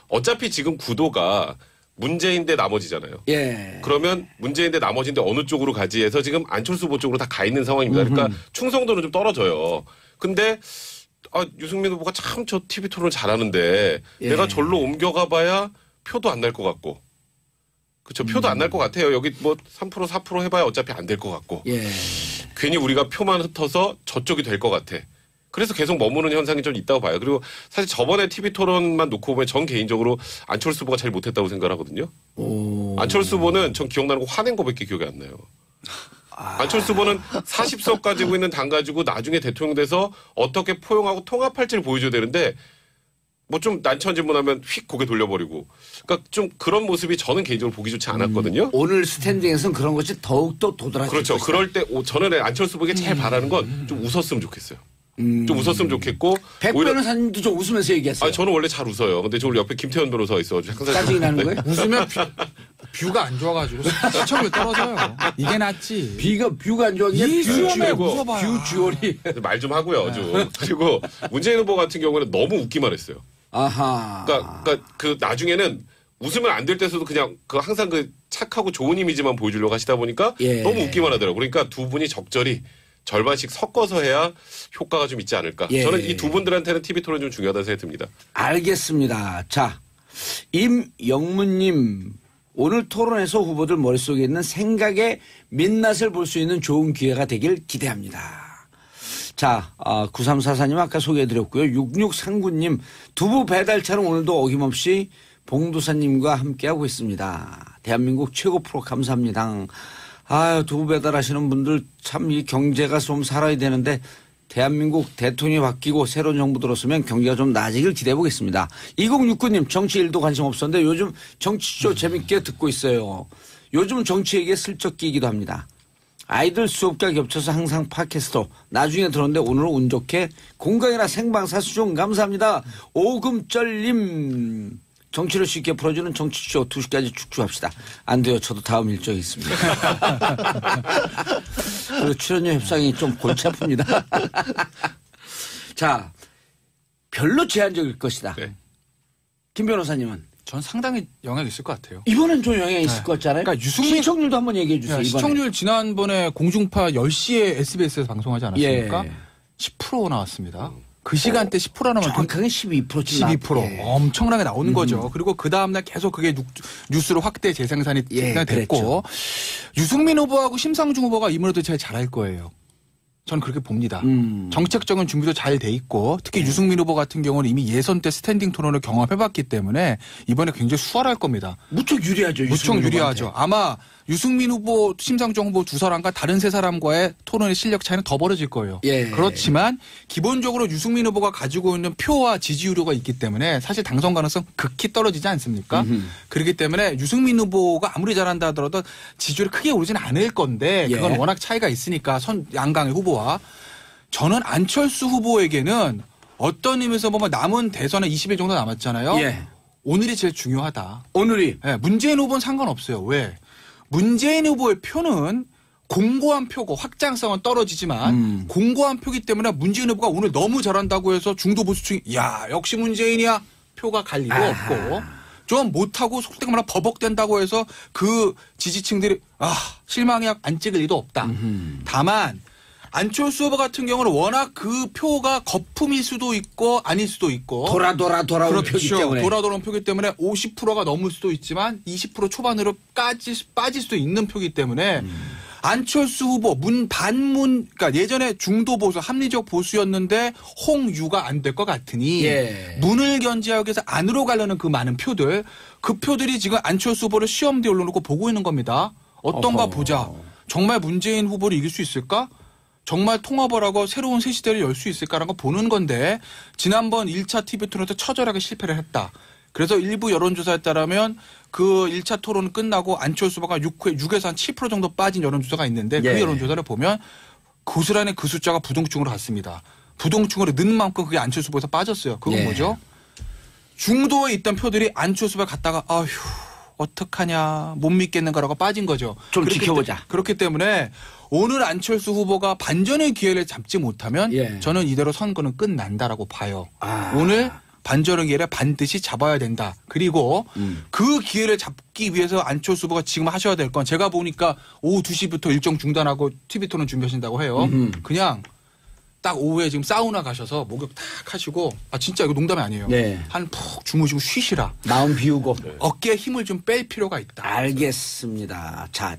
어차피 지금 구도가 문재인 대 나머지잖아요. 예. 그러면 문재인 대 나머지인데 어느 쪽으로 가지 해서 지금 안철수 후보 쪽으로 다 가 있는 상황입니다. 그러니까 충성도는 좀 떨어져요. 근데 유승민 후보가 참 저 TV 토론을 잘하는데 예. 내가 절로 옮겨가 봐야 표도 안 날 것 같고. 그렇죠. 표도 안 날 것 같아요. 여기 뭐 3% 4% 해봐야 어차피 안 될 것 같고. 예. 괜히 우리가 표만 흩어서 저쪽이 될 것 같아. 그래서 계속 머무는 현상이 좀 있다고 봐요. 그리고 사실 저번에 TV 토론만 놓고 보면 전 개인적으로 안철수 후보가 잘 못했다고 생각을 하거든요. 안철수 후보는 전 기억나는 거 화낸 거밖에 기억이 안 나요. 안철수 후보는 40석 가지고 있는 당 가지고 나중에 대통령 돼서 어떻게 포용하고 통합할지를 보여줘야 되는데 뭐 좀 난처한 질문하면 휙 고개 돌려버리고. 그러니까 좀 그런 모습이 저는 개인적으로 보기 좋지 않았거든요. 오늘 스탠딩에서는 그런 것이 더욱더 도드라질 그렇죠. 것이다. 그럴 때 저는 안철수 후보에게 제일 바라는 건 좀 웃었으면 좋겠어요. 좀 웃었으면 좋겠고. 백 오히려 변호사님도 좀 웃으면서 얘기했어요. 저는 원래 잘 웃어요. 근데 저 옆에 김태현 변호사가 있어가지고 항상 짜증이 나는 거예요? 웃으면 뷰가 안 좋아가지고 시청률 떨어져요. 이게 낫지. 뷰가 안 좋은 게 이 수염에 뷰 웃어봐요. 뷰 주얼이. 말 좀 하고요. 좀. 그리고 문재인 후보 같은 경우는 너무 웃기만 했어요. 아하. 그러니까 그 나중에는 웃으면 안 될 때서도 그냥 그 항상 그 착하고 좋은 이미지만 보여주려고 하시다 보니까 예. 너무 웃기만 하더라고요. 그러니까 두 분이 적절히 절반씩 섞어서 해야 효과가 좀 있지 않을까. 예. 저는 이 두 분들한테는 TV 토론이 좀 중요하다는 생각이 듭니다. 알겠습니다. 자, 임영문님. 오늘 토론에서 후보들 머릿속에 있는 생각의 민낯을 볼 수 있는 좋은 기회가 되길 기대합니다. 자, 9344님 아까 소개해드렸고요. 6639님 두부 배달차는 오늘도 어김없이 봉도사님과 함께하고 있습니다. 대한민국 최고 프로 감사합니다. 두부 배달하시는 분들 참 이 경제가 좀 살아야 되는데 대한민국 대통령이 바뀌고 새로운 정부 들었으면 경제가 좀 나아지길 기대해보겠습니다. 2069님 정치 일도 관심 없었는데 요즘 정치쇼 재밌게 듣고 있어요. 요즘 정치 얘기에 슬쩍 끼기도 합니다. 아이들 수업과 겹쳐서 항상 팟캐스터 나중에 들었는데 오늘은 운 좋게 공강이나 생방 사수종 감사합니다. 오금절님 정치를 쉽게 풀어주는 정치쇼 2시까지 축축합시다. 안 돼요. 저도 다음 일정이 있습니다. 그리고 출연료 협상이 좀 골치 아픕니다. 자, 별로 제한적일 것이다. 네. 김 변호사님은? 전 상당히 영향이 있을 것 같아요. 이번엔 좀 영향이 있을 것 같잖아요. 그러니까 시청률도 한번 얘기해 주세요. 시청률 지난번에 공중파 10시에 SBS에서 방송하지 않았습니까? 예. 10% 나왔습니다. 그 시간대 10%라면 정확하게 12%쯤 12% 엄청나게 나오는 거죠. 그리고 그 다음날 계속 그게 뉴스로 확대 재생산이 됐고 유승민 후보하고 심상중 후보가 이번에도 제일 잘할 거예요. 저는 그렇게 봅니다. 정책적인 준비도 잘 돼 있고 특히 유승민 후보 같은 경우는 이미 예선 때 스탠딩 토론을 경험해봤기 때문에 이번에 굉장히 수월할 겁니다. 무척 유리하죠. 무척 유리하죠. 아마 유승민 후보, 심상정 후보 두 사람과 다른 세 사람과의 토론의 실력 차이는 더 벌어질 거예요. 예. 그렇지만 기본적으로 유승민 후보가 가지고 있는 표와 지지율이 있기 때문에 사실 당선 가능성 극히 떨어지지 않습니까? 그렇기 때문에 유승민 후보가 아무리 잘한다 하더라도 지지율이 크게 오르지는 않을 건데 그건 워낙 차이가 있으니까 양강의 후보와 저는 안철수 후보에게는 어떤 의미에서 보면 남은 대선에 20일 정도 남았잖아요. 예. 오늘이 제일 중요하다. 오늘이? 네, 문재인 후보는 상관없어요. 왜? 문재인 후보의 표는 공고한 표고 확장성은 떨어지지만 공고한 표기 때문에 문재인 후보가 오늘 너무 잘한다고 해서 중도 보수층이 야 역시 문재인이야 표가 갈 리도 없고 좀 못하고 속된 말로 버벅된다고 해서 그 지지층들이 실망이 안 찍을 리도 없다. 다만 안철수 후보 같은 경우는 워낙 그 표가 거품일 수도 있고 아닐 수도 있고 돌아온 그렇죠. 표기 때문에 돌아온 표기 때문에 50%가 넘을 수도 있지만 20% 초반으로 빠질 수도 있는 표기 때문에 안철수 후보 그러니까 예전에 중도 보수 합리적 보수였는데 홍유가 안 될 것 같으니 문을 견제하기 위해서 안으로 가려는 그 많은 표들 그 표들이 지금 안철수 후보를 시험대에 올려놓고 보고 있는 겁니다. 어떤가 보자. 정말 문재인 후보를 이길 수 있을까? 정말 통합을 하고 새로운 새 시대를 열 수 있을까라는 거 보는 건데 지난번 1차 TV 토론에서 처절하게 실패를 했다. 그래서 일부 여론조사에 따르면 그 1차 토론 끝나고 안철수 후보가 6에서 한 7% 정도 빠진 여론조사가 있는데 그 여론조사를 보면 고스란히 그 숫자가 부동층으로 갔습니다. 부동층으로 는 만큼 그게 안철수 후보에서 빠졌어요. 그건 뭐죠? 중도에 있던 표들이 안철수 후보에 갔다가 아휴 어떡하냐 못 믿겠는가라고 빠진 거죠. 좀 지켜보자. 그렇기 때문에 오늘 안철수 후보가 반전의 기회를 잡지 못하면 저는 이대로 선거는 끝난다라고 봐요. 오늘 반전의 기회를 반드시 잡아야 된다. 그리고 그 기회를 잡기 위해서 안철수 후보가 지금 하셔야 될 건 제가 보니까 오후 2시부터 일정 중단하고 TV 토론 준비하신다고 해요. 그냥 딱 오후에 지금 사우나 가셔서 목욕 탁 하시고 진짜 이거 농담이 아니에요. 한 푹 주무시고 쉬시라. 마음 비우고. 어깨에 힘을 좀 뺄 필요가 있다. 알겠습니다. 자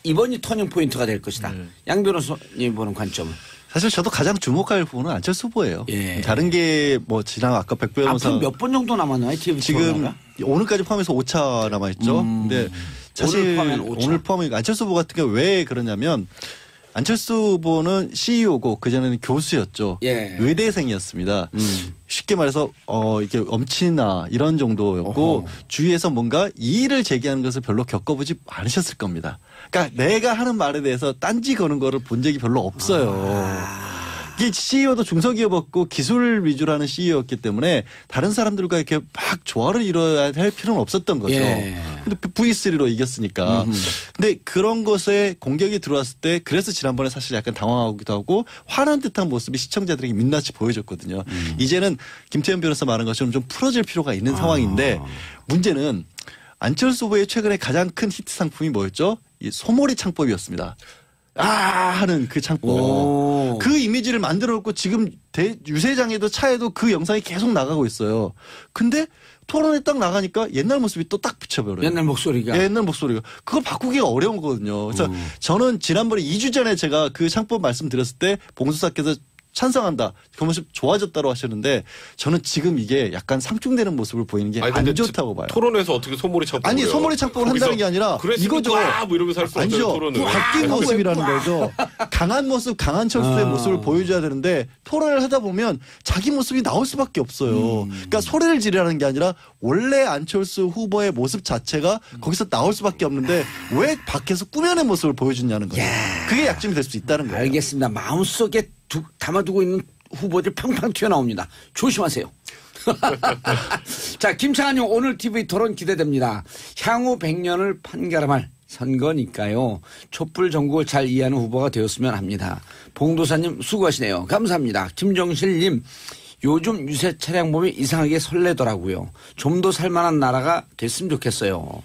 이번이 터닝 포인트가 될 것이다. 양 변호사님 보는 관점은? 사실 저도 가장 주목할 부분은 안철수 후보예요. 다른 게 뭐 지난 아까 백 변호사 앞으로 몇 번 정도 남았나요? TV 지금 토론회가? 오늘까지 포함해서 5차 남아있죠. 근데 사실 오늘 포함해 안철수 후보 같은 경우 왜 그러냐면 안철수 후보는 CEO고 그전에는 교수였죠. 의대생이었습니다. 쉽게 말해서 이게 엄친아 이런 정도였고 주위에서 뭔가 이의를 제기하는 것을 별로 겪어보지 않으셨을 겁니다. 그러니까 내가 하는 말에 대해서 딴지 거는 거를 본 적이 별로 없어요. 이게 CEO도 중소기업이었고 기술 위주로 하는 CEO였기 때문에 다른 사람들과 이렇게 막 조화를 이뤄야 할 필요는 없었던 거죠. 근데 V3로 이겼으니까. 근데 그런 것에 공격이 들어왔을 때 그래서 지난번에 사실 약간 당황하기도 하고 화난 듯한 모습이 시청자들에게 민낯이 보여졌거든요. 이제는 김태현 변호사 말한 것처럼 좀 풀어질 필요가 있는 상황인데 문제는 안철수 후보의 최근에 가장 큰 히트 상품이 뭐였죠? 이 소몰이 창법이었습니다. 하는 그 창법. 그 이미지를 만들어 놓고 지금 유세장에도 차에도 그 영상이 계속 나가고 있어요. 근데 토론에 딱 나가니까 옛날 모습이 또 딱 비춰버려요. 옛날 목소리가. 옛날 목소리가. 그거 바꾸기가 어려운 거거든요. 그래서 저는 지난번에 2주 전에 제가 그 창법 말씀드렸을 때 봉수사께서 찬성한다. 그 모습 좋아졌다고 하셨는데 저는 지금 이게 약간 상충되는 모습을 보이는 게 안 좋다고 봐요. 토론에서 어떻게 소몰이 창법을 아니 소몰이 창법을 한다는 게 아니라 이거죠. 뭐 이러면서 할 수 없어요. 토론을. 바뀐 모습이라는 거죠. 강한 모습, 강한 철수의 모습을 보여줘야 되는데 토론을 하다 보면 자기 모습이 나올 수밖에 없어요. 그러니까 소리를 지르라는 게 아니라 원래 안철수 후보의 모습 자체가 거기서 나올 수밖에 없는데 왜 밖에서 꾸며낸 모습을 보여주냐는 거예요. 그게 약점이 될 수 있다는 거예요. 알겠습니다. 마음속에 담아두고 있는 후보들 팡팡 튀어나옵니다. 조심하세요. 자, 김창완님 오늘 TV 토론 기대됩니다. 향후 100년을 판가름할 선거니까요. 촛불 전국을 잘 이해하는 후보가 되었으면 합니다. 봉도사님 수고하시네요. 감사합니다. 김정실님 요즘 유세 차량 보면 이상하게 설레더라고요. 좀 더 살만한 나라가 됐으면 좋겠어요.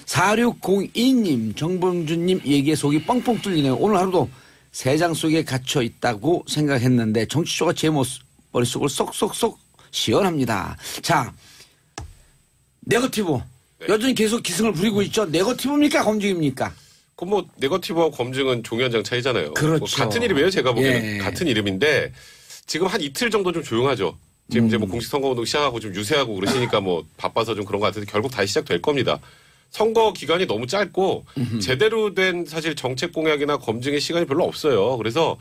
4602님 정봉준님 얘기에 속이 뻥뻥 뚫리네요. 오늘 하루도 새장 속에 갇혀 있다고 생각했는데 정치조가 제 머릿속을 쏙쏙쏙 시원합니다. 자, 네거티브. 여전히 계속 기승을 부리고 있죠. 네거티브입니까? 검증입니까? 그 뭐 네거티브와 검증은 종이 한 장 차이잖아요. 그렇죠. 뭐 같은 이름이에요. 제가 보기에는 예. 같은 이름인데 지금 한 이틀 정도 좀 조용하죠. 지금 이제 뭐 공식 선거운동 시작하고 좀 유세하고 그러시니까 뭐 바빠서 좀 그런 것 같은데 결국 다시 시작될 겁니다. 선거 기간이 너무 짧고 제대로 된 사실 정책 공약이나 검증의 시간이 별로 없어요. 그래서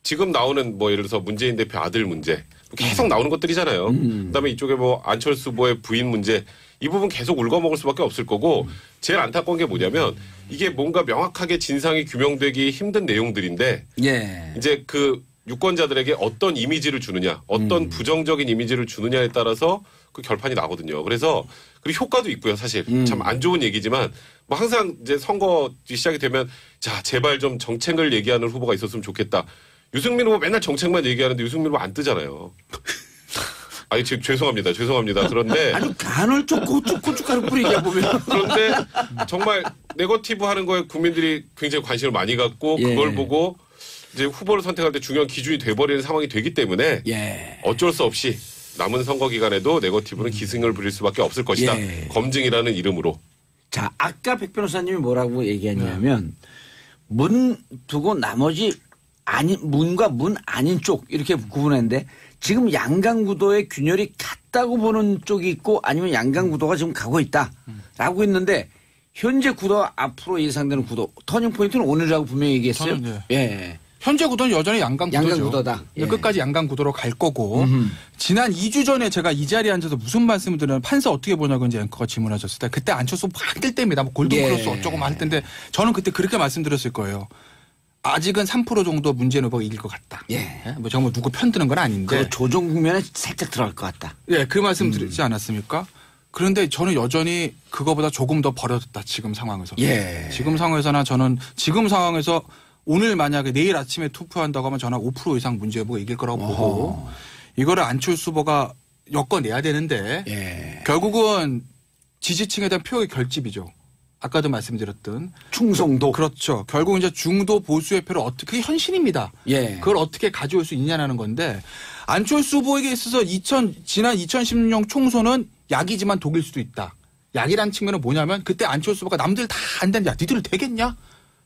지금 나오는 뭐 예를 들어서 문재인 대표 아들 문제 계속 나오는 것들이잖아요. 그다음에 이쪽에 뭐 안철수 후보의 부인 문제 이 부분 계속 울거먹을 수밖에 없을 거고 제일 안타까운 게 뭐냐면 이게 뭔가 명확하게 진상이 규명되기 힘든 내용들인데 예. 이제 그 유권자들에게 어떤 이미지를 주느냐 어떤 부정적인 이미지를 주느냐에 따라서 그 결판이 나거든요. 그래서 그리고 효과도 있고요. 사실 참 안 좋은 얘기지만 뭐 항상 이제 선거 시작이 되면 자 제발 좀 정책을 얘기하는 후보가 있었으면 좋겠다. 유승민 후보 맨날 정책만 얘기하는데 유승민 후보 안 뜨잖아요. 아니 지금 죄송합니다. 그런데 아주 간헐적 고춧가루 뿌리게 보면. 그런데 정말 네거티브 하는 거에 국민들이 굉장히 관심을 많이 갖고 그걸 보고 이제 후보를 선택할 때 중요한 기준이 돼버리는 상황이 되기 때문에 어쩔 수 없이 남은 선거 기간에도 네거티브는 기승을 부릴 수밖에 없을 것이다. 검증이라는 이름으로. 자, 아까 백 변호사님이 뭐라고 얘기했냐면 문 두고 나머지 아닌 문과 문 아닌 쪽 이렇게 구분했는데 지금 양강구도의 균열이 같다고 보는 쪽이 있고 아니면 양강구도가 지금 가고 있다라고 했는데 현재 구도와 앞으로 예상되는 구도 터닝 포인트는 오늘이라고 분명히 얘기했어요. 예. 현재 구도는 여전히 양강구도죠. 양강구도다. 예. 끝까지 양강구도로 갈 거고 지난 2주 전에 제가 이 자리에 앉아서 무슨 말씀을 드렸냐면 판사 어떻게 보냐고 이제 앵커가 질문하셨을 때 그때 안철수 막 뜰 때입니다. 뭐 골든크로스 어쩌고 막 할 텐데 저는 그때 그렇게 말씀드렸을 거예요. 아직은 3% 정도 문재인 후보가 이길 것 같다. 뭐 정말 누구 편드는 건 아닌데. 그 조정 국면에 살짝 들어갈 것 같다. 예, 그 말씀 드리지 않았습니까? 그런데 저는 여전히 그거보다 조금 더 버려졌다. 지금 상황에서. 지금 상황에서나 저는 지금 상황에서 오늘 만약에 내일 아침에 투표한다고 하면 저는 5% 이상 문재인 후보가 이길 거라고 보고 이거를 안철수 후보가 엮어내야 되는데 결국은 지지층에 대한 표의 결집이죠. 아까도 말씀드렸던 충성도. 그렇죠. 결국 이제 중도 보수의 표를 어떻게 그게 현실입니다. 그걸 어떻게 가져올 수 있냐는 건데 안철수 후보에게 있어서 지난 2016년 총선은 약이지만 독일 수도 있다. 약이란 측면은 뭐냐면 그때 안철수 후보가 남들 다 안 된다. 니들 되겠냐?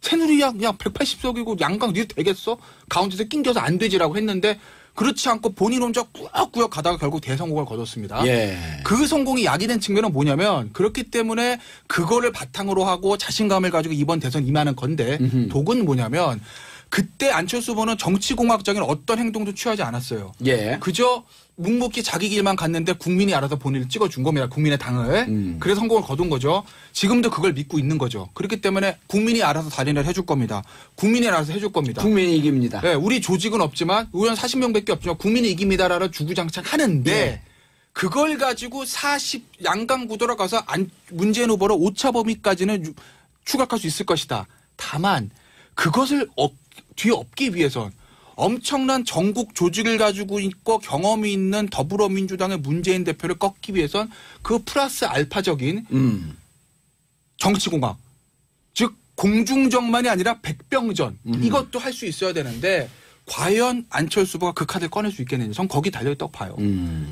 새누리당 야 180석이고 양강 니들 되겠어? 가운데서 낑겨서 안 되지라고 했는데 그렇지 않고 본인 혼자 꾸역꾸역 가다가 결국 대성공을 거뒀습니다. 그 성공이 약이 된 측면은 뭐냐면 그렇기 때문에 그거를 바탕으로 하고 자신감을 가지고 이번 대선 임하는 건데 독은 뭐냐면 그때 안철수 후보는 정치공학적인 어떤 행동도 취하지 않았어요. 그저 묵묵히 자기 길만 갔는데 국민이 알아서 본인을 찍어준 겁니다. 국민의 당을. 그래서 성공을 거둔 거죠. 지금도 그걸 믿고 있는 거죠. 그렇기 때문에 국민이 알아서 단일화를 해줄 겁니다. 국민이 알아서 해줄 겁니다. 국민이 이깁니다. 우리 조직은 없지만 의원 40명밖에 없지만 국민이 이깁니다라는 주구장창 하는데 그걸 가지고 양강구도로 가서 문재인 후보를 오차범위까지는 추각할 수 있을 것이다. 다만 그것을 뒤엎기 위해선 엄청난 전국 조직을 가지고 있고 경험이 있는 더불어민주당의 문재인 대표를 꺾기 위해선 그 플러스 알파적인 정치공학 즉 공중전만이 아니라 백병전 이것도 할 수 있어야 되는데 과연 안철수 후보가 그 카드를 꺼낼 수 있겠는지 전 거기 달려있다고 봐요.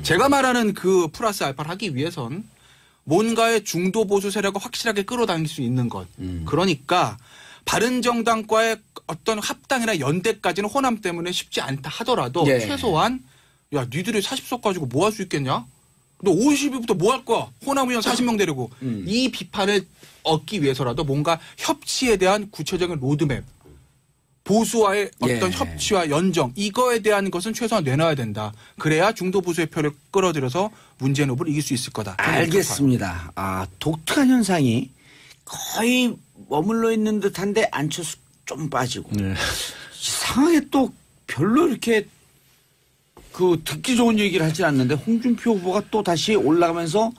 제가 말하는 그 플러스 알파를 하기 위해선 뭔가의 중도 보수 세력을 확실하게 끌어당길 수 있는 것. 그러니까 바른정당과의 어떤 합당이나 연대까지는 호남 때문에 쉽지 않다 하더라도 최소한 야 니들이 40석 가지고 뭐 할 수 있겠냐? 너 50일부터 뭐 할 거야? 호남 의원 40명 데리고. 이 비판을 얻기 위해서라도 뭔가 협치에 대한 구체적인 로드맵 보수와의 어떤 협치와 연정 이거에 대한 것은 최소한 내놔야 된다. 그래야 중도 보수의 표를 끌어들여서 문재인 후보를 이길 수 있을 거다. 알겠습니다. 독특한 현상이 거의 머물러 있는 듯한데 안철수 좀 빠지고 이상하게 또 별로 이렇게 듣기 좋은 얘기를 하지 않는데 홍준표 후보가 또 다시 올라가면서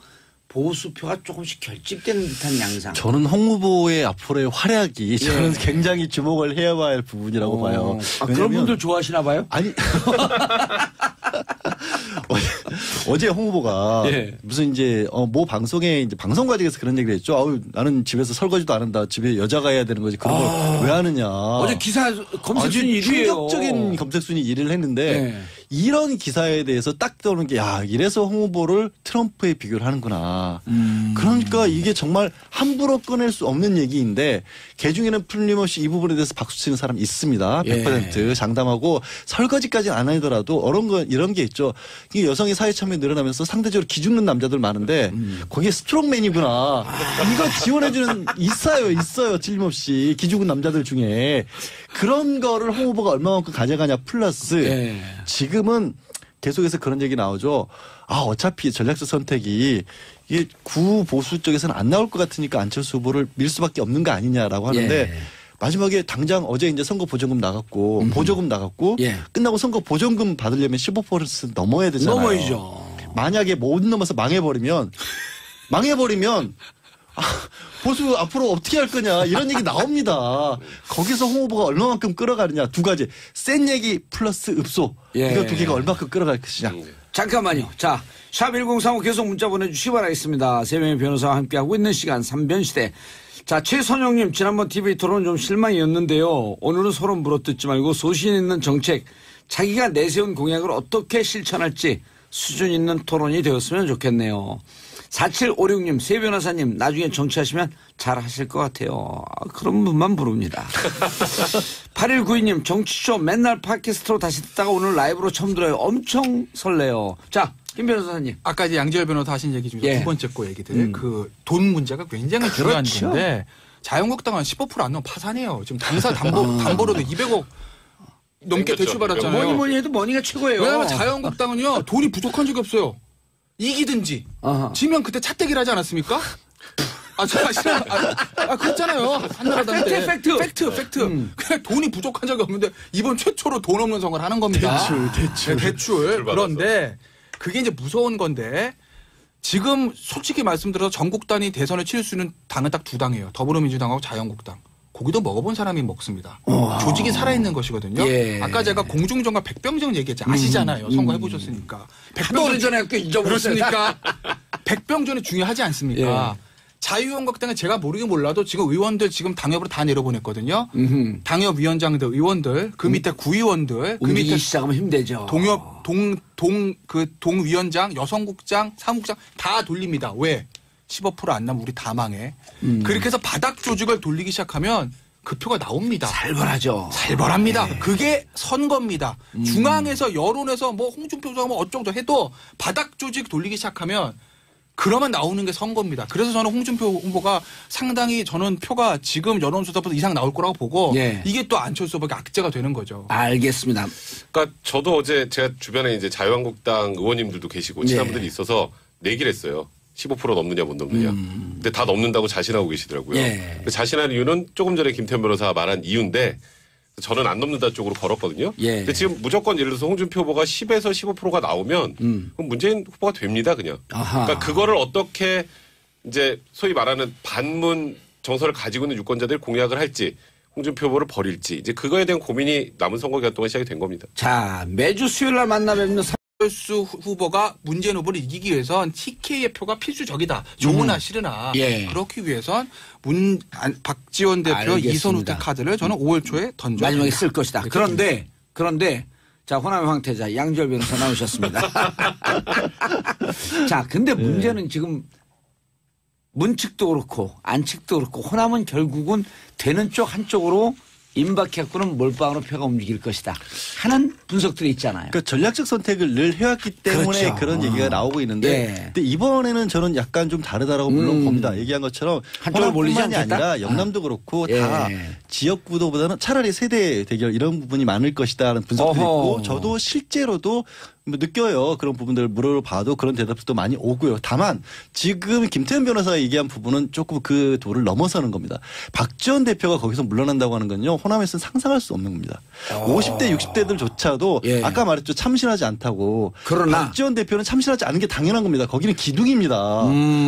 보수표가 조금씩 결집되는 듯한 양상. 저는 홍 후보의 앞으로의 활약이 저는 굉장히 주목을 해야 할 부분이라고 봐요. 그런 분들 좋아하시나 봐요? 아니. 어제 홍 후보가 무슨 이제 모 방송에 이제 방송 과정에서 그런 얘기를 했죠. 아우, 나는 집에서 설거지도 안 한다. 집에 여자가 해야 되는 거지. 그런 걸 왜 하느냐. 어제 기사 검색 순위 1위예요. 충격적인 검색 순위 1위를 했는데 이런 기사에 대해서 딱 떠오르는 게 야, 이래서 홍 후보를 트럼프에 비교를 하는구나. 그러니까 이게 정말 함부로 꺼낼 수 없는 얘기인데 개중에는 풀림없이 이 부분에 대해서 박수 치는 사람이 있습니다. 100% 장담하고 설거지까지는 안 하더라도 이런 게 있죠. 이게 여성의 사회 참여에 늘어나면서 상대적으로 기죽는 남자들 많은데 거기에 스트롱맨이구나. 이걸 지원해주는 있어요. 틀림없이 기죽은 남자들 중에 그런 거를 홍 후보가 얼마만큼 가져가냐 플러스 지금은 계속해서 그런 얘기 나오죠. 아, 어차피 전략적 선택이 이게 구보수 쪽에서는 안 나올 것 같으니까 안철수 후보를 밀 수밖에 없는 거 아니냐라고 하는데 마지막에 당장 어제 이제 선거 보조금 나갔고 보조금 나갔고 끝나고 선거 보조금 받으려면 15% 넘어야 되잖아요. 넘어야죠. 만약에 못 넘어서 망해버리면 보수 앞으로 어떻게 할 거냐 이런 얘기 나옵니다. 거기서 홍 후보가 얼마만큼 끌어가느냐 두 가지 센 얘기 플러스 읍소 이거 두 개가 얼마만큼 끌어갈 것이냐. 잠깐만요. 자, 샵 1035 계속 문자 보내주시기 바라겠습니다. 세 명의 변호사와 함께하고 있는 시간 3변시대. 자, 최선영님 지난번 TV 토론 좀 실망이었는데요. 오늘은 서로 물어뜯지 말고 소신 있는 정책 자기가 내세운 공약을 어떻게 실천할지 수준 있는 토론이 되었으면 좋겠네요. 4756님 세 변호사님 나중에 정치하시면 잘 하실 것 같아요. 그런 분만 부릅니다. 8192님 정치쇼 맨날 팟캐스트로 다시 듣다가 오늘 라이브로 처음 들어요. 엄청 설레요. 자, 김 변호사님. 아까 이제 양지열 변호사 하신 얘기 중에 두 번째 거 얘기들 그 돈 문제가 굉장히 중요한 건데 자유한국당은 15% 안 넣으면 파산해요. 지금 당사 담보로도 200억 넘게 대출 받았잖아요. 뭐니 해도 머니가 최고예요. 왜냐하면 자유한국당은요 돈이 부족한 적이 없어요. 이기든지 지면 그때 차떼기를 하지 않았습니까? 그랬잖아요. 한나라당 때. 팩트. 그냥 돈이 부족한 적이 없는데 이번 최초로 돈 없는 선거를 하는 겁니다. 대출. 그런데 그게 이제 무서운 건데 지금 솔직히 말씀드려서 전국단위 대선을 치를 수 있는 당은 딱 두 당이에요. 더불어민주당하고 자유한국당. 고기도 먹어본 사람이 먹습니다. 조직이 살아있는 것이거든요. 아까 제가 공중전과 백병정 얘기했지 아시잖아요. 선거해보셨으니까. 백병전 전에 그렇습니까? 백병전이 중요하지 않습니까? 자유한국당은 제가 모르긴 몰라도 지금 의원들 지금 당협으로 다 내려보냈거든요. 당협위원장들, 의원들, 그 밑에 구의원들, 그 밑에 시작하면 힘들죠. 동위원장, 여성국장, 사무국장 다 돌립니다. 왜? 15% 안 나면 우리 다 망해. 그렇게 해서 바닥 조직을 돌리기 시작하면 그 표가 나옵니다. 살벌하죠. 살벌합니다. 그게 선거입니다. 중앙에서 여론에서 뭐 홍준표 후보가 뭐 어쩌고 해도 바닥 조직 돌리기 시작하면 그러면 나오는 게 선거입니다. 그래서 저는 홍준표 후보가 상당히 저는 표가 지금 여론조사보다 이상 나올 거라고 보고 이게 또 안철수 후보가 악재가 되는 거죠. 알겠습니다. 그러니까 저도 어제 제가 주변에 이제 자유한국당 의원님들도 계시고 친한 분들이 있어서 내기를 했어요. 15% 넘느냐 못 넘느냐. 근데 다 넘는다고 자신하고 계시더라고요. 자신하는 이유는 조금 전에 김태현 변호사가 말한 이유인데 저는 안 넘는다 쪽으로 걸었거든요. 근데 지금 무조건 예를 들어서 홍준표 후보가 10에서 15%가 나오면 그럼 문재인 후보가 됩니다, 그냥. 그러니까 그거를 어떻게 이제 소위 말하는 반문 정서를 가지고 있는 유권자들 공약을 할지 홍준표 후보를 버릴지 이제 그거에 대한 고민이 남은 선거 기간 동안 시작이 된 겁니다. 자, 매주 수요일 날 만나 뵙는 안철수 후보가 문재인 후보를 이기기 위해선 TK의 표가 필수적이다. 좋으나 싫으나 그렇기 위해선 박지원 대표 알겠습니다. 이선우 때 카드를 저는 5월 초에 던져 마지막에 쓸 것이다. 그런데 자, 호남의 황태자 양지열 변호사 나오셨습니다. 자, 근데 문제는 지금 문측도 그렇고 안측도 그렇고 호남은 결국은 되는 쪽 한쪽으로 임박했고는 몰빵으로 표가 움직일 것이다 하는 분석들이 있잖아요. 그러니까 전략적 선택을 늘 해왔기 때문에 그런 얘기가 나오고 있는데 근데 이번에는 저는 약간 좀 다르다라고 물론 봅니다. 얘기한 것처럼 한쪽을 몰리지 않겠다? 아니라 영남도 그렇고 다 지역 구도보다는 차라리 세대 대결 이런 부분이 많을 것이다라는 분석도 있고 저도 실제로도 뭐 느껴요. 그런 부분들을 물어봐도 그런 대답도 많이 오고요. 다만 지금 김태현 변호사가 얘기한 부분은 조금 그 도를 넘어서는 겁니다. 박지원 대표가 거기서 물러난다고 하는 건요. 호남에서는 상상할 수 없는 겁니다. 50대 60대들조차도 예. 아까 말했죠. 참신하지 않다고. 그러나 박지원 대표는 참신하지 않은 게 당연한 겁니다. 거기는 기둥입니다.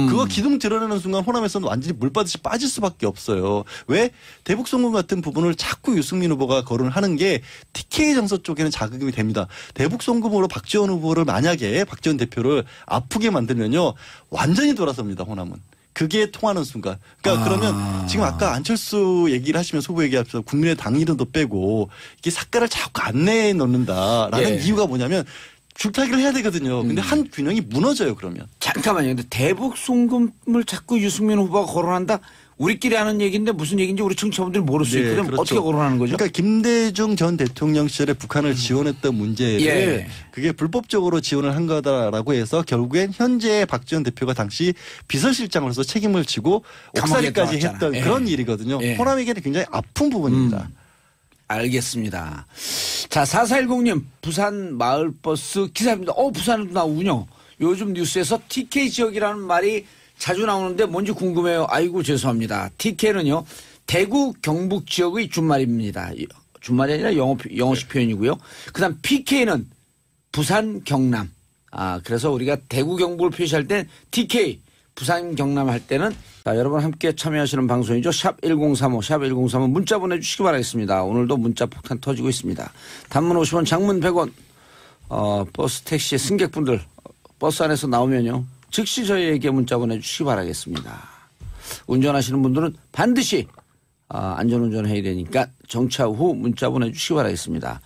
그거 기둥 드러내는 순간 호남에서는 완전히 물받듯이 빠질 수밖에 없어요. 왜? 대북송금 같은 부분을 자꾸 유승민 후보가 거론을 하는 게 TK 정서 쪽에는 자극이 됩니다. 대북송금으로 박지원 후보를 만약에 박지원 대표를 아프게 만들면요. 완전히 돌아섭니다. 호남은. 그게 통하는 순간. 그러니까 그러면 지금 아까 안철수 얘기를 하시면서 후보 얘기하면서 국민의 당 이름도 빼고 이게 삭가를 자꾸 안 내놓는다라는 예. 이유가 뭐냐면 줄타기를 해야 되거든요. 근데 한 균형이 무너져요. 그러면. 잠깐만요. 근데 대북 송금을 자꾸 유승민 후보가 거론한다. 우리끼리 하는 얘기인데 무슨 얘기인지 우리 청취자분들이 모를 수 있거든요. 그렇죠. 어떻게 거론하는 거죠? 그러니까 김대중 전 대통령 시절에 북한을 지원했던 문제를 예. 그게 불법적으로 지원을 한 거다라고 해서 결국엔 현재 박지원 대표가 당시 비서실장으로서 책임을 지고 감옥에 옥살이까지 들어갔잖아. 했던 예. 그런 일이거든요. 예. 호남에게는 굉장히 아픈 부분입니다. 알겠습니다. 자, 4410님, 부산 마을버스 기사입니다. 부산에도 나오군요. 요즘 뉴스에서 TK 지역이라는 말이 자주 나오는데 뭔지 궁금해요. 아이고, 죄송합니다. TK는요, 대구 경북 지역의 준말입니다. 준말이 아니라 영어식 표현이고요. 그 다음 PK는 부산 경남. 그래서 우리가 대구 경북을 표시할 때 TK, 부산 경남 할 때는 자, 여러분 함께 참여하시는 방송이죠. 샵 1035, 샵 1035 문자 보내주시기 바라겠습니다. 오늘도 문자 폭탄 터지고 있습니다. 단문 50원, 장문 100원, 버스, 택시, 승객분들 버스 안에서 나오면요. 즉시 저희에게 문자 보내주시기 바라겠습니다. 운전하시는 분들은 반드시 안전운전 해야 되니까 정차 후 문자 보내주시기 바라겠습니다.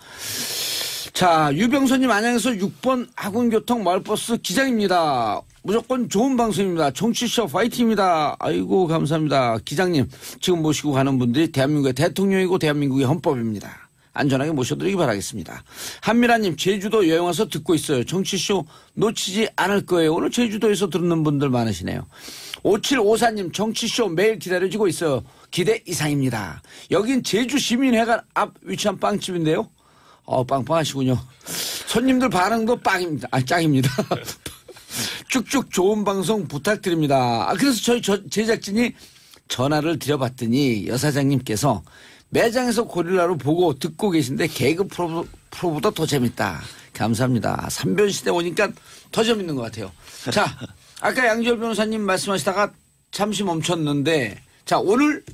자, 유병선님 안양에서 6번 학원교통 마을버스 기장입니다. 무조건 좋은 방송입니다. 정치쇼 파이팅입니다. 아이고 감사합니다. 기장님 지금 모시고 가는 분들이 대한민국의 대통령이고 대한민국의 헌법입니다. 안전하게 모셔드리기 바라겠습니다. 한미라님 제주도 여행 와서 듣고 있어요. 정치쇼 놓치지 않을 거예요. 오늘 제주도에서 듣는 분들 많으시네요. 5754님 정치쇼 매일 기다려지고 있어요. 기대 이상입니다. 여긴 제주시민회관 앞 위치한 빵집인데요. 빵빵하시군요. 손님들 반응도 빵입니다. 짱입니다. 쭉쭉 좋은 방송 부탁드립니다. 그래서 저희 제작진이 전화를 드려봤더니 여사장님께서 매장에서 고릴라로 보고 듣고 계신데 개그 프로보다 더 재밌다. 감사합니다. 3변시대 오니까 더 재밌는 것 같아요. 자, 아까 양지열 변호사님 말씀하시다가 잠시 멈췄는데 자, 오늘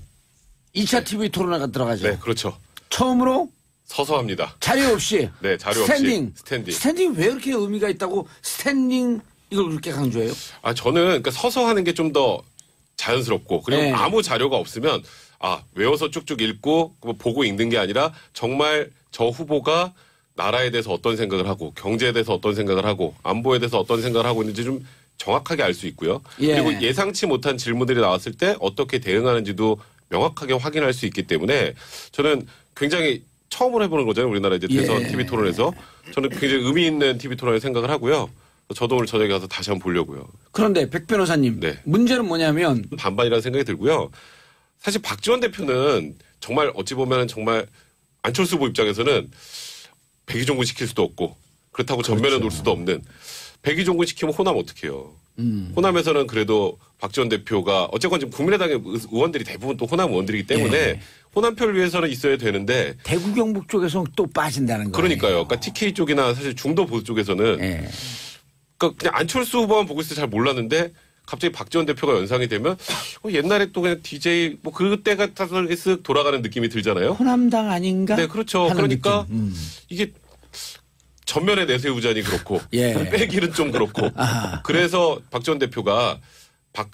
2차 TV 토론회가 들어가죠. 네, 그렇죠. 처음으로 서서 합니다. 자료 없이. 네, 자료 스탠딩. 없이. 스탠딩 왜 이렇게 의미가 있다고 스탠딩 이걸 그렇게 강조해요? 저는 그러니까 서서 하는 게 좀 더 자연스럽고 그리고 네. 아무 자료가 없으면 외워서 쭉쭉 읽고 보고 읽는 게 아니라 정말 저 후보가 나라에 대해서 어떤 생각을 하고 경제에 대해서 어떤 생각을 하고 안보에 대해서 어떤 생각을 하고 있는지 좀 정확하게 알 수 있고요. 예. 그리고 예상치 못한 질문들이 나왔을 때 어떻게 대응하는지도 명확하게 확인할 수 있기 때문에 저는 굉장히 처음으로 해보는 거잖아요. 우리나라 이제 대선 TV 토론에서 저는 굉장히 의미 있는 TV 토론을 생각을 하고요. 저도 오늘 저녁에 가서 다시 한번 보려고요. 그런데 백 변호사님 네. 문제는 뭐냐면 반반이라는 생각이 들고요. 사실 박지원 대표는 정말 어찌 보면 정말 안철수 후보 입장에서는 백의종군 시킬 수도 없고 그렇다고 전면에 놓을 수도 없는 백의종군 시키면 호남 어떻게 해요. 호남에서는 그래도 박지원 대표가 어쨌건 지금 국민의당의 의원들이 대부분 또 호남 의원들이기 때문에 예. 호남표를 위해서는 있어야 되는데 대구 경북 쪽에서 또 빠진다는 거예요. 그러니까요. 그러니까 TK 쪽이나 사실 중도 보수 쪽에서는 예. 그러니까 그냥 안철수 후보만 보고 있을 때 잘 몰랐는데 갑자기 박지원 대표가 연상이 되면 옛날에 또 그냥 DJ 뭐 그때 같아서 쓱 돌아가는 느낌이 들잖아요. 호남당 아닌가? 네, 그렇죠. 하는 그러니까 느낌. 이게 전면에 내세우자니 그렇고 예. 빼기는 좀 그렇고 그래서 박지원 대표가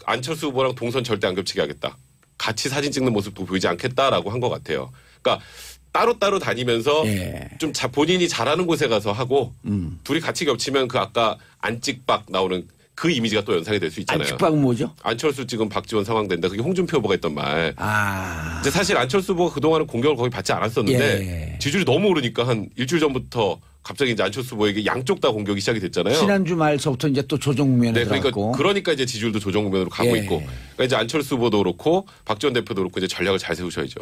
안철수 후보랑 동선 절대 안 겹치게 하겠다. 같이 사진 찍는 모습도 보이지 않겠다라고 한 것 같아요. 그러니까 따로따로 다니면서 예. 좀 본인이 잘하는 곳에 가서 하고 둘이 같이 겹치면 그 아까 안찍박 나오는 그 이미지가 또 연상이 될 수 있잖아요. 안측박은 뭐죠? 안철수 지금 박지원 상황 된다. 그게 홍준표 후보가 했던 말. 아. 이제 사실 안철수 후보가 그동안은 공격을 거의 받지 않았었는데 예. 지지율이 너무 오르니까 한 일주일 전부터 갑자기 이제 안철수 후보에게 양쪽 다 공격이 시작이 됐잖아요. 지난주 말서부터 이제 또 조정 국면에 네, 들어갔고. 그러니까 이제 지지율도 조정 국면으로 가고 예. 있고. 그러니까 이제 안철수 후보도 그렇고 박지원 대표도 그렇고 이제 전략을 잘 세우셔야죠.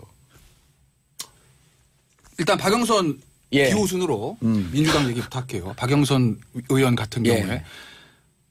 일단 박영선 예. 비호순으로 민주당 얘기부터 할게요. 박영선 의원 같은 예. 경우에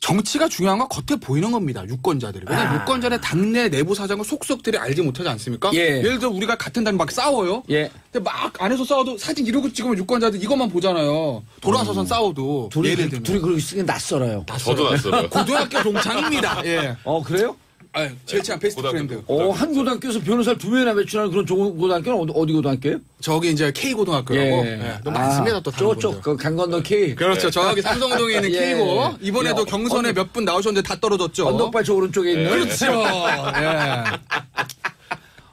정치가 중요한 건 겉에 보이는 겁니다. 유권자들이. 왜냐하면 유권자는 당내 내부 사정을 속속들이 알지 못하지 않습니까? 예. 예를 들어 우리가 같은 당 막 싸워요. 예. 근데 막 안에서 싸워도 사진 이러고 찍으면 유권자들 이것만 보잖아요. 돌아서선 싸워도. 둘이 그렇게 쓰기 낯설어요. 저도 낯설어요. 고등학교 동창입니다. 예. 그래요? 아, 제일 친한 베스트 프렌드. 한 고등학교에서 변호사를 2명이나 배출하는 그런 좋은 고등학교는 어디 고등학교예요? 저기 이제 K 고등학교라고. 예. 또 많습니다. 또 다른 저쪽 그 강건너 K. 그렇죠. 저기 삼성동에 있는 예. K고 이번에도 예. 경선에 몇 분 나오셨는데 다 떨어졌죠. 언덕발 저 오른쪽에 있는. 그렇죠. 예.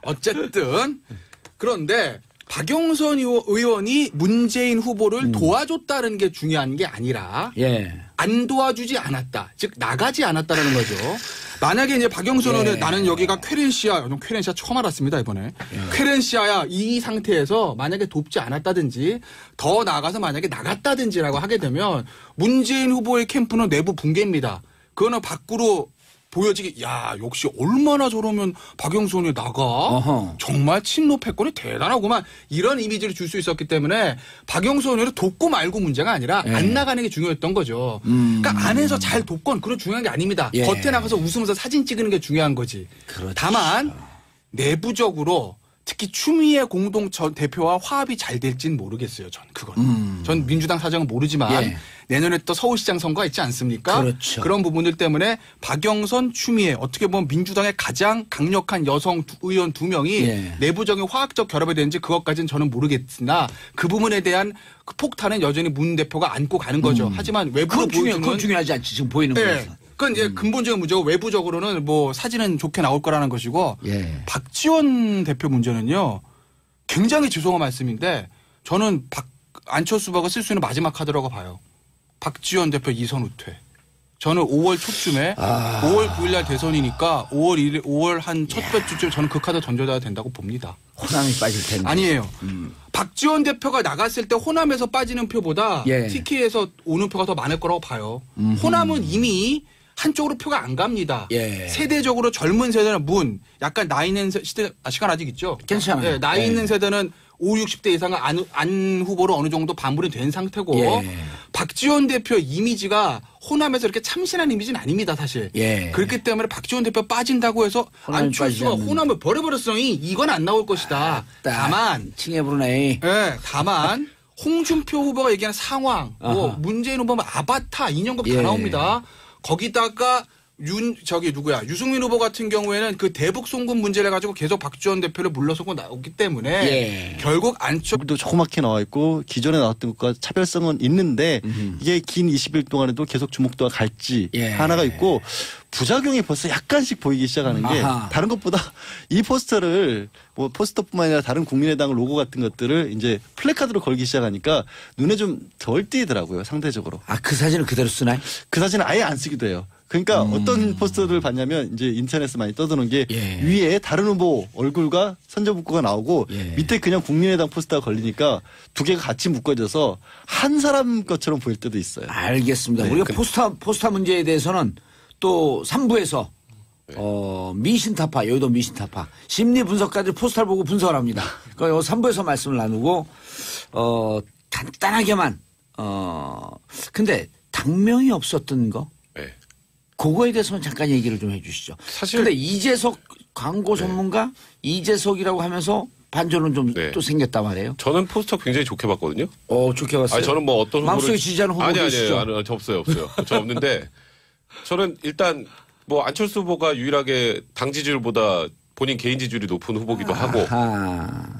어쨌든 그런데 박영선 의원이 문재인 후보를 도와줬다는 게 중요한 게 아니라 안 도와주지 않았다. 즉 나가지 않았다라는 거죠. 만약에 이제 박영선 의원은 나는 여기가 쾌렌시아 처음 알았습니다 이번에. 쾌렌시아야 이 상태에서 만약에 돕지 않았다든지 더 나아가서 만약에 나갔다든지라고 하게 되면 문재인 후보의 캠프는 내부 붕괴입니다. 그거는 밖으로 보여지기 야 역시 얼마나 저러면 박영선이 나가 정말 친노 패권이 대단하구만 이런 이미지를 줄 수 있었기 때문에 박영선 의원을 돕고 말고 문제가 아니라 안 나가는 게 중요했던 거죠. 그러니까 안에서 잘 돕건 그런 중요한 게 아닙니다. 겉에 나가서 웃으면서 사진 찍는 게 중요한 거지. 그렇죠. 다만 내부적으로 특히 추미애 공동 전 대표와 화합이 잘 될지는 모르겠어요. 전 그건. 전 민주당 사정은 모르지만 내년에 또 서울시장 선거가 있지 않습니까? 그렇죠. 그런 부분들 때문에 박영선, 추미애 어떻게 보면 민주당의 가장 강력한 여성 의원 2명이 내부적인 화학적 결합이 되는지 그것까지는 저는 모르겠으나 그 부분에 대한 그 폭탄은 여전히 문 대표가 안고 가는 거죠. 하지만 외부로 보여주는 그건 중요하지 않지 지금 보이는 거에서. 그건 이제 근본적인 문제고 외부적으로는 뭐 사진은 좋게 나올 거라는 것이고 박지원 대표 문제는요 굉장히 죄송한 말씀인데 저는 안철수 후보가 쓸 수 있는 마지막 카드라고 봐요. 박지원 대표 이선 후퇴. 저는 5월 초쯤에 5월 9일 날 대선이니까 5월 한 첫째 주쯤 저는 그 카드 던져야 된다고 봅니다. 호남이 빠질 텐데. 아니에요. 박지원 대표가 나갔을 때 호남에서 빠지는 표보다 TK에서 오는 표가 더 많을 거라고 봐요. 호남은 이미 한쪽으로 표가 안 갑니다. 세대적으로 젊은 세대는 약간 나이 있는 시대, 시간 아직 있죠? 괜찮아요. 나이 있는 세대는 5, 60대 이상은 안 후보로 어느 정도 반불이 된 상태고 박지원 대표의 이미지가 호남에서 이렇게 참신한 이미지는 아닙니다, 사실. 그렇기 때문에 박지원 대표 빠진다고 해서 안철수가 호남을 버려버렸으니 이건 안 나올 것이다. 다만 칭해 부르네. 다만 홍준표 후보가 얘기하는 상황, 뭐 문재인 후보는 아바타, 인형급 다 나옵니다. 거기다가 유승민 후보 같은 경우에는 그 대북 송금 문제를 가지고 계속 박지원 대표를 물러서고 나오기 때문에 결국 도 조그맣게 나와 있고 기존에 나왔던 것과 차별성은 있는데 이게 긴 20일 동안에도 계속 주목도가 갈지 하나가 있고 부작용이 벌써 약간씩 보이기 시작하는 게 다른 것보다 이 포스터를 뭐 포스터뿐만 아니라 다른 국민의당 로고 같은 것들을 이제 플래카드로 걸기 시작하니까 눈에 좀 덜 띄더라고요 상대적으로. 그 사진을 그대로 쓰나요? 그 사진은 아예 안 쓰기도 해요. 그러니까 어떤 포스터들을 봤냐면 이제 인터넷에 많이 떠드는 게 위에 다른 후보 얼굴과 선전문구가 나오고 밑에 그냥 국민의당 포스터가 걸리니까 두 개가 같이 묶어져서 한 사람 것처럼 보일 때도 있어요. 알겠습니다. 우리가 포스터 문제에 대해서는 또 3부에서 미신타파, 여의도 미신타파 심리 분석가들이 포스터를 보고 분석을 합니다. 그러니까 3부에서 말씀을 나누고 간단하게만 근데 당명이 없었던 거 그거에 대해서는 잠깐 얘기를 좀 해 주시죠. 사실 근데 이재석 광고 전문가 이재석이라고 하면서 반전은 좀 또 생겼단 말이에요. 저는 포스터 굉장히 좋게 봤거든요. 좋게 봤어요. 저는 뭐 어떤 마음속에 지지하는 후보 계시죠? 아니요. 저 없어요. 저 없는데 저는 일단 뭐 안철수 후보가 유일하게 당 지지율보다 본인 개인 지지율이 높은 후보기도 하고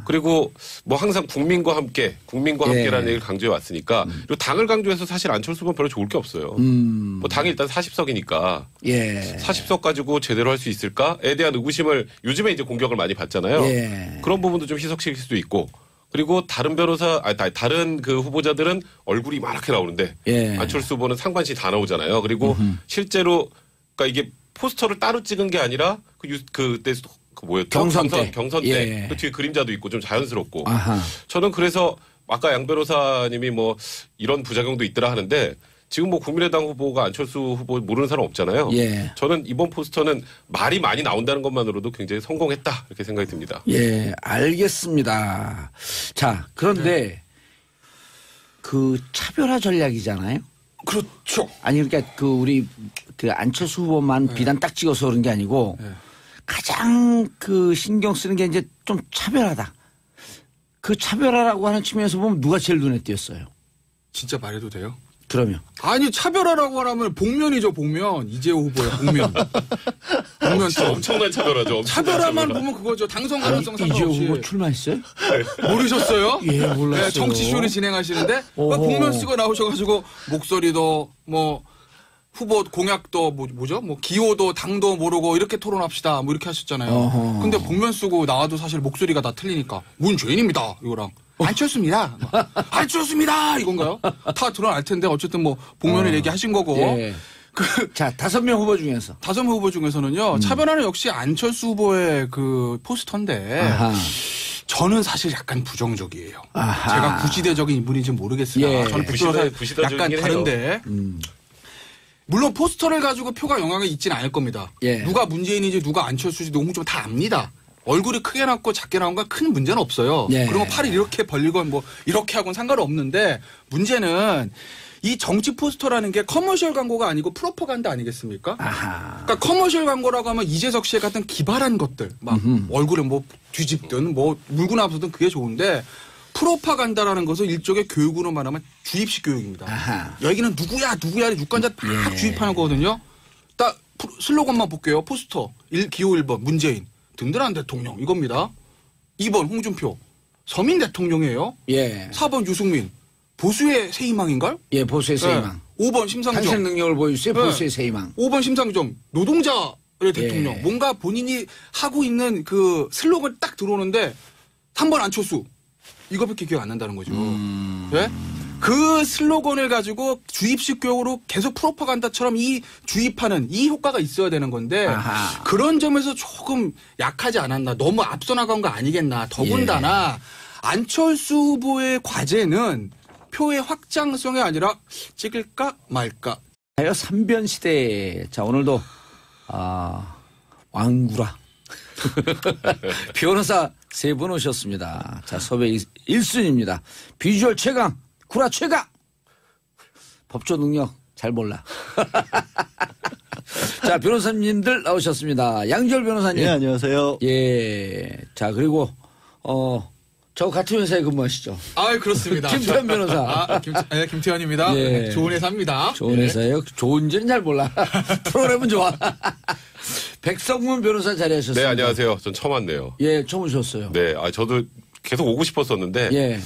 그리고 뭐 항상 국민과 함께라는 얘기를 강조해 왔으니까 그리고 당을 강조해서 사실 안철수 후보는 별로 좋을 게 없어요. 뭐 당이 일단 40석이니까 40석 가지고 제대로 할 수 있을까에 대한 의구심을 요즘에 이제 공격을 많이 받잖아요. 그런 부분도 좀 희석시킬 수도 있고 그리고 다른 다른 그 후보자들은 얼굴이 이만하게 나오는데 안철수 후보는 상반신 다 나오잖아요. 그리고 실제로 그러니까 이게 포스터를 따로 찍은 게 아니라 그때 경선 때 그 뒤에 그림자도 있고 좀 자연스럽고 저는 그래서 아까 양 변호사님이 뭐 이런 부작용도 있더라 하는데 지금 뭐 국민의당 후보가 안철수 후보 모르는 사람 없잖아요. 저는 이번 포스터는 말이 많이 나온다는 것만으로도 굉장히 성공했다 이렇게 생각이 듭니다. 알겠습니다. 자 그런데 그 차별화 전략이잖아요. 그렇죠. 아니 그러니까 그 우리 그 안철수 후보만 비단 딱 찍어서 그런 게 아니고 가장 그 신경 쓰는 게 이제 좀 차별하다. 그 차별화라고 하는 측면에서 보면 누가 제일 눈에 띄었어요? 진짜 말해도 돼요? 그러면. 아니 차별화라고 하면 복면이죠. 복면. 이이재호 후보의 복면. 복면 또 엄청난 차별하죠. 차별화만 보면 그거죠. 당선 가능성 이재호 상관없이. 후보 출마했어요? 모르셨어요? 예, 몰랐어요. 네, 정치쇼를 진행하시는데 복면 쓰고 나오셔가지고 목소리도 뭐 후보 공약도 뭐죠? 뭐 기호도 당도 모르고 이렇게 토론합시다. 뭐 이렇게 하셨잖아요. 어허. 근데 복면 쓰고 나와도 사실 목소리가 다 틀리니까 문죄인입니다. 이거랑 안철수입니다. 안철수입니다. 이건가요? 다 드러날 텐데 어쨌든 뭐 복면을 얘기하신 거고. 예. 자, 5명 후보 중에서. 5명 후보 중에서는요. 차별화는 역시 안철수 후보의 그 포스터인데 아하. 저는 사실 약간 부정적이에요. 아하. 제가 구시대적인 인물인지 모르겠으나 예. 저는 구시대적이긴 약간 해요. 다른데 물론 포스터를 가지고 표가 영향을 있지는 않을 겁니다. 예. 누가 문재인인지 누가 안철수인지 홍준표 다 압니다. 얼굴이 크게 나고 작게 나온 건 큰 문제는 없어요. 예. 그리고 팔을 이렇게 벌리건 뭐 이렇게 하고는 상관없는데 문제는 이 정치 포스터라는 게 커머셜 광고가 아니고 프로파간다 아니겠습니까? 아하. 그러니까 커머셜 광고라고 하면 이재석 씨의 같은 기발한 것들 막 얼굴에 뭐 뒤집든 뭐 물고 나서든 그게 좋은데 프로파간다라는 것은 일종의 교육으로 말하면 주입식 교육입니다. 아하. 여기는 누구야 유권자 막 주입하는 거거든요. 딱 슬로건만 볼게요. 포스터 기호 1번 문재인 든든한 대통령 이겁니다. 2번 홍준표 서민 대통령이에요. 예. 4번 유승민 보수의 새 희망인가요? 예, 보수의 새 희망. 5번 심상정 탄생 능력을 보여주세요. 보수의 새 희망. 5번 심상정 노동자의 대통령. 예. 뭔가 본인이 하고 있는 그 슬로건 딱 들어오는데 3번 안철수 이거밖에 기억 안 난다는 거죠. 예? 그 슬로건을 가지고 주입식 교육으로 계속 프로파간다처럼 이 주입하는 이 효과가 있어야 되는 건데 아하. 그런 점에서 조금 약하지 않았나. 너무 앞서 나간 거 아니겠나. 더군다나 안철수 후보의 과제는 표의 확장성이 아니라 찍을까 말까. 하여 3변 시대. 자, 오늘도 왕구라 변호사 3분 오셨습니다. 자, 섭외 1순위입니다. 비주얼 최강, 구라 최강. 법조 능력 잘 몰라. 자, 변호사님들 나오셨습니다. 양지열 변호사님. 예, 안녕하세요. 예. 자, 그리고 저 같은 회사에 근무하시죠. 아, 그렇습니다. 김태현 변호사. 김태현입니다. 예. 네, 좋은 회사입니다. 좋은 회사예요. 좋은지는 잘 몰라. 프로그램은 좋아. 백성문 변호사 자리하셨습니다. 네, 안녕하세요. 전 처음 왔네요. 예, 처음 오셨어요. 네, 저도 계속 오고 싶었었는데 예.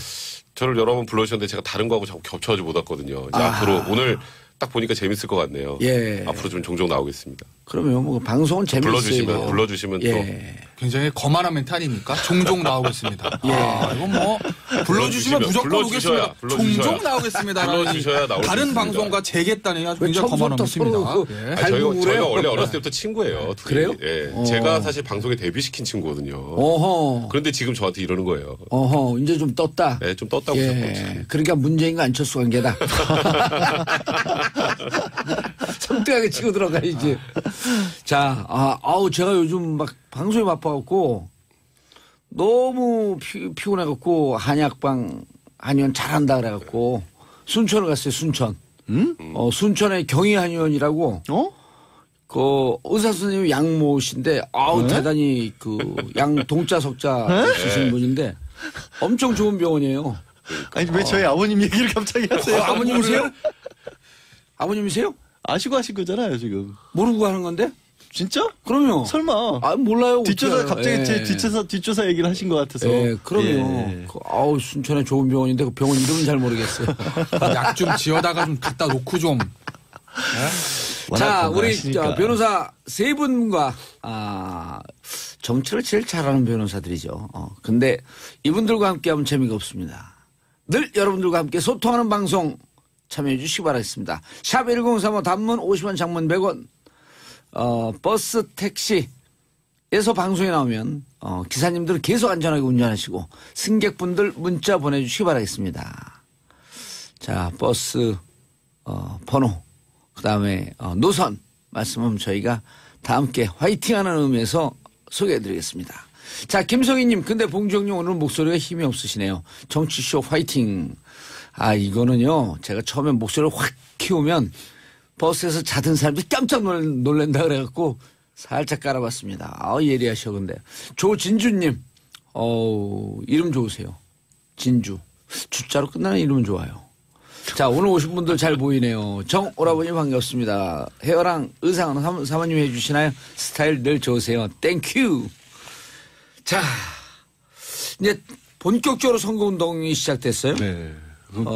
저를 여러 번 불러주셨는데 제가 다른 거하고 자꾸 겹쳐가지고 못 왔거든요. 이제 앞으로 오늘 딱 보니까 재밌을 것 같네요. 예. 앞으로 좀 종종 나오겠습니다. 그러면 뭐 방송은 재밌어요. 불러주시면 예. 굉장히 거만한 멘트 아닙니까? 종종 나오겠습니다. 예. 이건 뭐 불러주시면 무조건 불러주셔야, 오겠습니다. 불러주셔야. 종종 나오겠습니다. 불러주셔야 나올 수 다른 있습니다. 방송과 재겠다는 아주 왜 굉장히 거만한 처음부터 멘트입니다. 서로 예. 갈구를 저희가 해요? 원래 어렸을 때부터 친구예요. 둘이. 그래요? 예. 제가 사실 방송에 데뷔시킨 친구거든요. 어허. 그런데 지금 저한테 이러는 거예요. 어허. 이제 좀 떴다. 네, 좀 떴다고 생각합니다. 예. 그러니까 문재인과 안철수 관계다. 성대하게 치고 들어가야지. 자, 제가 요즘 막 방송에 바빠갖고 너무 피곤해갖고 한의원 잘한다 그래갖고 순천을 갔어요. 순천. 순천의 경희 한의원이라고. 그 의사 선생님이 양모신데 대단히 그 양 동자 석자 쓰시는 분인데 엄청 좋은 병원이에요. 아니 왜 저희 아버님 얘기를 갑자기 하세요? 아버님이세요? 아버님이세요? 아시고 하신 거잖아요 지금. 모르고 하는 건데? 진짜? 그럼요. 설마. 몰라요. 뒷조사 어떻게 갑자기 알아요? 제 뒷조사 얘기를 하신 것 같아서. 그럼요. 예. 순천에 좋은 병원인데 그 병원 이름은 잘 모르겠어요. 약 좀 지어다가 좀 갖다 놓고 좀. 자, 우리 건강하시니까. 변호사 3분과 정치를 제일 잘하는 변호사들이죠. 근데 이분들과 함께하면 재미가 없습니다. 늘 여러분들과 함께 소통하는 방송 참여해 주시기 바라겠습니다. 샵 1035 단문 50원 장문 100원 버스 택시에서 방송에 나오면 기사님들은 계속 안전하게 운전하시고 승객분들 문자 보내주시기 바라겠습니다. 자, 버스 번호 그다음에 노선 말씀하면 저희가 다 함께 화이팅하는 의미에서 소개해드리겠습니다. 자, 김성희님, 근데 봉정님 오늘 목소리가 힘이 없으시네요. 정치쇼 화이팅. 이거는요. 제가 처음에 목소리를 확 키우면 버스에서 자던 사람들이 깜짝 놀란다 그래갖고 살짝 깔아봤습니다. 예리하셔 근데. 조진주님. 이름 좋으세요. 진주. 주자로 끝나는 이름은 좋아요. 자, 오늘 오신 분들 잘 보이네요. 정오라버니 반갑습니다. 헤어랑 의상은 사모님이 해주시나요? 스타일 늘 좋으세요. 땡큐. 자, 이제 본격적으로 선거운동이 시작됐어요. 네.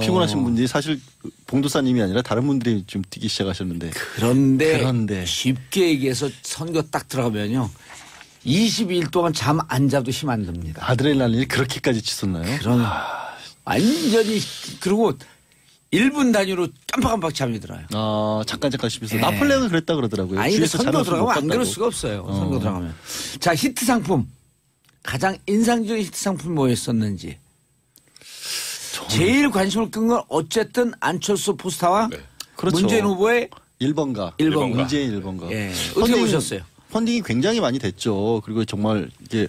피곤하신 분들이 사실 봉도사님이 아니라 다른 분들이 좀 뛰기 시작하셨는데. 그런데 쉽게 얘기해서 선거 딱 들어가면요. 22일 동안 잠 안 자도 힘 안 듭니다. 아드레날린이 그렇게까지 치솟나요? 완전히 그리고 1분 단위로 깜빡깜빡 잠이 들어요. 잠깐 싶어서 나폴레옹이 그랬다 그러더라고요. 아니 선거 들어가면 안 그럴 수가 없어요. 선거 들어가면. 자, 히트 상품. 가장 인상적인 히트 상품이 뭐였었는지. 제일 관심을 끈 건 어쨌든 안철수 포스터와 그렇죠. 문재인 후보의 1번가. 문재인 1번가. 예. 어떻게 보셨어요? 펀딩이 굉장히 많이 됐죠. 그리고 정말 이게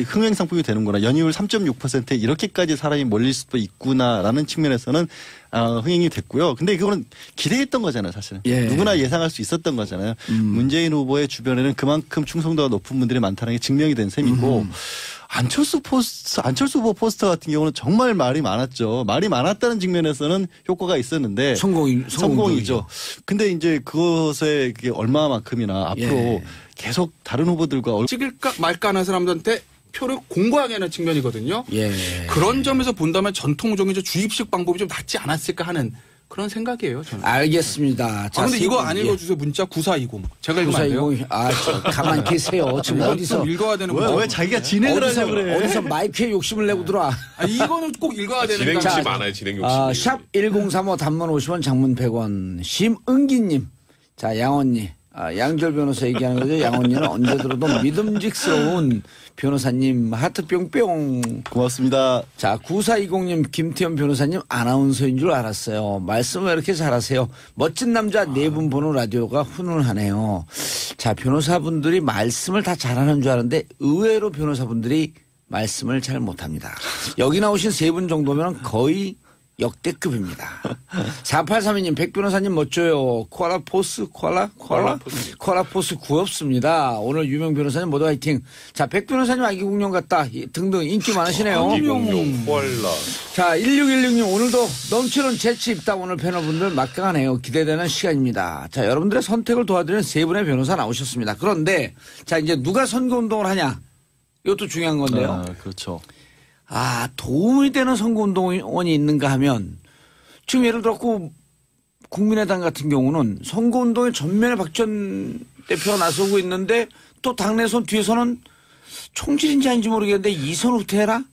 흥행 상품이 되는구나. 연이율 3.6%에 이렇게까지 사람이 몰릴 수도 있구나라는 측면에서는 흥행이 됐고요. 근데 그거는 기대했던 거잖아요, 사실은. 누구나 예상할 수 있었던 거잖아요. 문재인 후보의 주변에는 그만큼 충성도가 높은 분들이 많다는 게 증명이 된 셈이고 안철수 후보 포스터 같은 경우는 정말 말이 많았죠. 말이 많았다는 측면에서는 효과가 있었는데 성공이죠. 근데 이제 그것에 그게 얼마만큼이나 앞으로 계속 다른 후보들과 찍을까 말까 하는 사람들한테 표를 공고하게 하는 측면이거든요. 그런 점에서 본다면 전통적인 주입식 방법이 좀 낫지 않았을까 하는 그런 생각이에요. 저는. 알겠습니다. 자, 근데 이거 안 읽어주세요. 문자 9420. 제가 읽으면 안 돼요? 가만 계세요. 지금 어디서 읽어야 되는 왜 자기가 진행을 하려고 그래. 어디서 마이크에 욕심을 내고 들어와. 이거는 꼭 읽어야 되는 진행 욕심 많아요. 진행 욕심. 샵 1035 단문 50원 장문 100원. 심은기님. 자, 양언니. 양절 변호사 얘기하는 거죠. 양언니는 언제 들어도 믿음직스러운 변호사님 하트 뿅뿅. 고맙습니다. 자, 9420님 김태현 변호사님 아나운서인 줄 알았어요. 말씀 왜 이렇게 잘하세요. 멋진 남자 네 분 보는 라디오가 훈훈하네요. 자, 변호사분들이 말씀을 다 잘하는 줄 아는데 의외로 변호사분들이 말씀을 잘 못합니다. 여기 나오신 세 분 정도면 거의 역대급입니다. 4832님 백 변호사님 멋져요. 코알라포스 구엽습니다. 오늘 유명 변호사님 모두 화이팅. 자, 백 변호사님 아기 공룡 같다 등등 인기 많으시네요. 아기 공룡 코알라. 자, 1616님 오늘도 넘치는 재치 입담 오늘 패널분들 막강하네요. 기대되는 시간입니다. 자, 여러분들의 선택을 도와드리는 세 분의 변호사 나오셨습니다. 그런데 자, 이제 누가 선거운동을 하냐 이것도 중요한 건데요. 그렇죠. 도움이 되는 선거운동원이 있는가 하면 지금 예를 들어 국민의당 같은 경우는 선거운동에 전면에 박 전 대표가 나서고 있는데 또 당내선 뒤에서는 총질인지 아닌지 모르겠는데 이선 후퇴해라?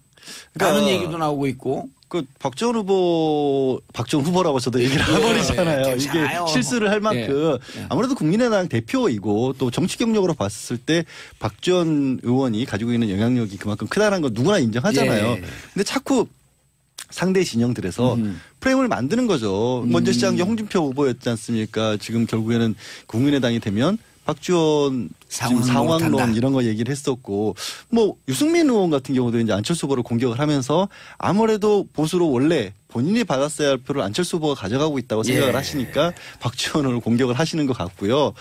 라는 얘기도 나오고 있고. 박지원 후보라고 저도 얘기를 해버리잖아요. 이게 실수를 할 만큼 아무래도 국민의당 대표이고 또 정치 경력으로 봤을 때 박지원 의원이 가지고 있는 영향력이 그만큼 크다는 건 누구나 인정하잖아요. 근데 자꾸 상대 진영들에서 프레임을 만드는 거죠. 먼저 시작한 게 홍준표 후보였지 않습니까? 지금 결국에는 국민의당이 되면 박지원 상황론 이런 거 얘기를 했었고 유승민 의원 같은 경우도 이제 안철수 후보를 공격을 하면서 아무래도 보수로 원래 본인이 받았어야 할 표를 안철수 후보가 가져가고 있다고 생각을 하시니까 박지원 의원을 공격을 하시는 것 같고요.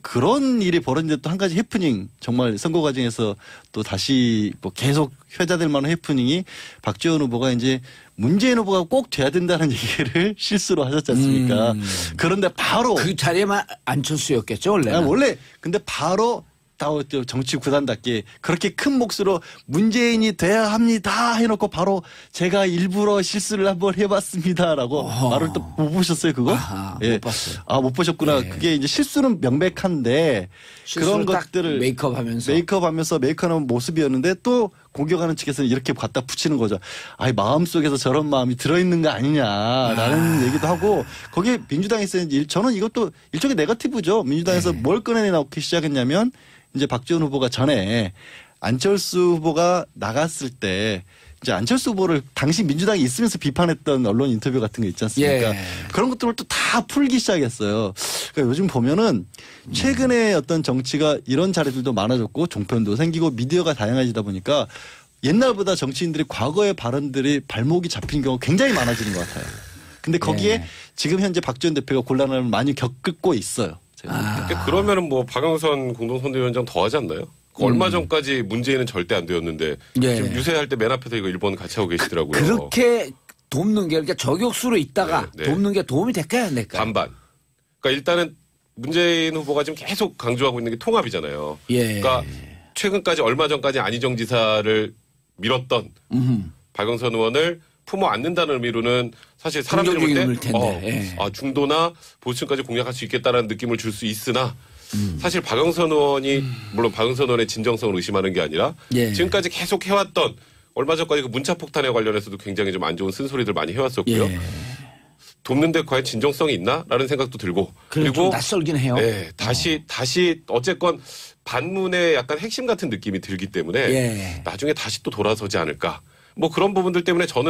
그런 일이 벌어진데 또 한 가지 해프닝 정말 선거 과정에서 또 다시 계속 회자될 만한 해프닝이 박지원 후보가 이제 문재인 후보가 꼭 돼야 된다는 얘기를 실수로 하셨지 않습니까? 그런데 바로 그 자리에만 안철수였겠죠 원래는. 원래 근데 바로 정치 구단답게 그렇게 큰 몫으로 문재인이 돼야 합니다 해놓고 바로 제가 일부러 실수를 한번 해봤습니다라고 말을 또 못 보셨어요 그거? 못 봤어요. 못 보셨구나. 그게 이제 실수는 명백한데 그런 것들을 메이크업하면서 메이크업하는 모습이었는데 또 공격하는 측에서는 이렇게 갖다 붙이는 거죠. 마음속에서 저런 마음이 들어있는 거 아니냐라는 얘기도 하고 거기에 민주당에서 저는 이것도 일종의 네거티브죠. 민주당에서 뭘 꺼내놓기 시작했냐면 이제 박지원 후보가 전에 안철수 후보가 나갔을 때 이제 안철수 후보를 당시 민주당이 있으면서 비판했던 언론 인터뷰 같은 거 있지 않습니까? 그런 것들을 또 다 풀기 시작했어요. 그러니까 요즘 보면은 최근에 어떤 정치가 이런 자리들도 많아졌고 종편도 생기고 미디어가 다양해지다 보니까 옛날보다 정치인들이 과거의 발언들이 발목이 잡힌 경우가 굉장히 많아지는 것 같아요. 근데 거기에 지금 현재 박지원 대표가 곤란함을 많이 겪고 있어요. 그러면은 뭐 박영선 공동선대위원장 더 하지 않나요? 얼마 전까지 문재인은 절대 안 되었는데 지금 유세할 때 맨 앞에서 이거 일본 같이 하고 계시더라고요. 그렇게 돕는 게 그러니까 저격수로 있다가 돕는 게 도움이 될까요, 안 될까요? 반반. 그러니까 일단은 문재인 후보가 지금 계속 강조하고 있는 게 통합이잖아요. 그러니까 최근까지 얼마 전까지 안희정 지사를 밀었던 박영선 의원을 품어 안는다는 의미로는 사실 사람들이 볼 때 중도나 보수층까지 공략할 수 있겠다라는 느낌을 줄 수 있으나 사실 박영선 의원이 물론 박영선 의원의 진정성을 의심하는 게 아니라 지금까지 계속 해왔던 얼마 전까지 그 문자 폭탄에 관련해서도 굉장히 좀 안 좋은 쓴소리들 많이 해왔었고요. 돕는데 과연 진정성이 있나라는 생각도 들고 그리고 낯설긴 해요. 다시 어쨌건 반문의 약간 핵심 같은 느낌이 들기 때문에 나중에 다시 또 돌아서지 않을까. 뭐 그런 부분들 때문에 저는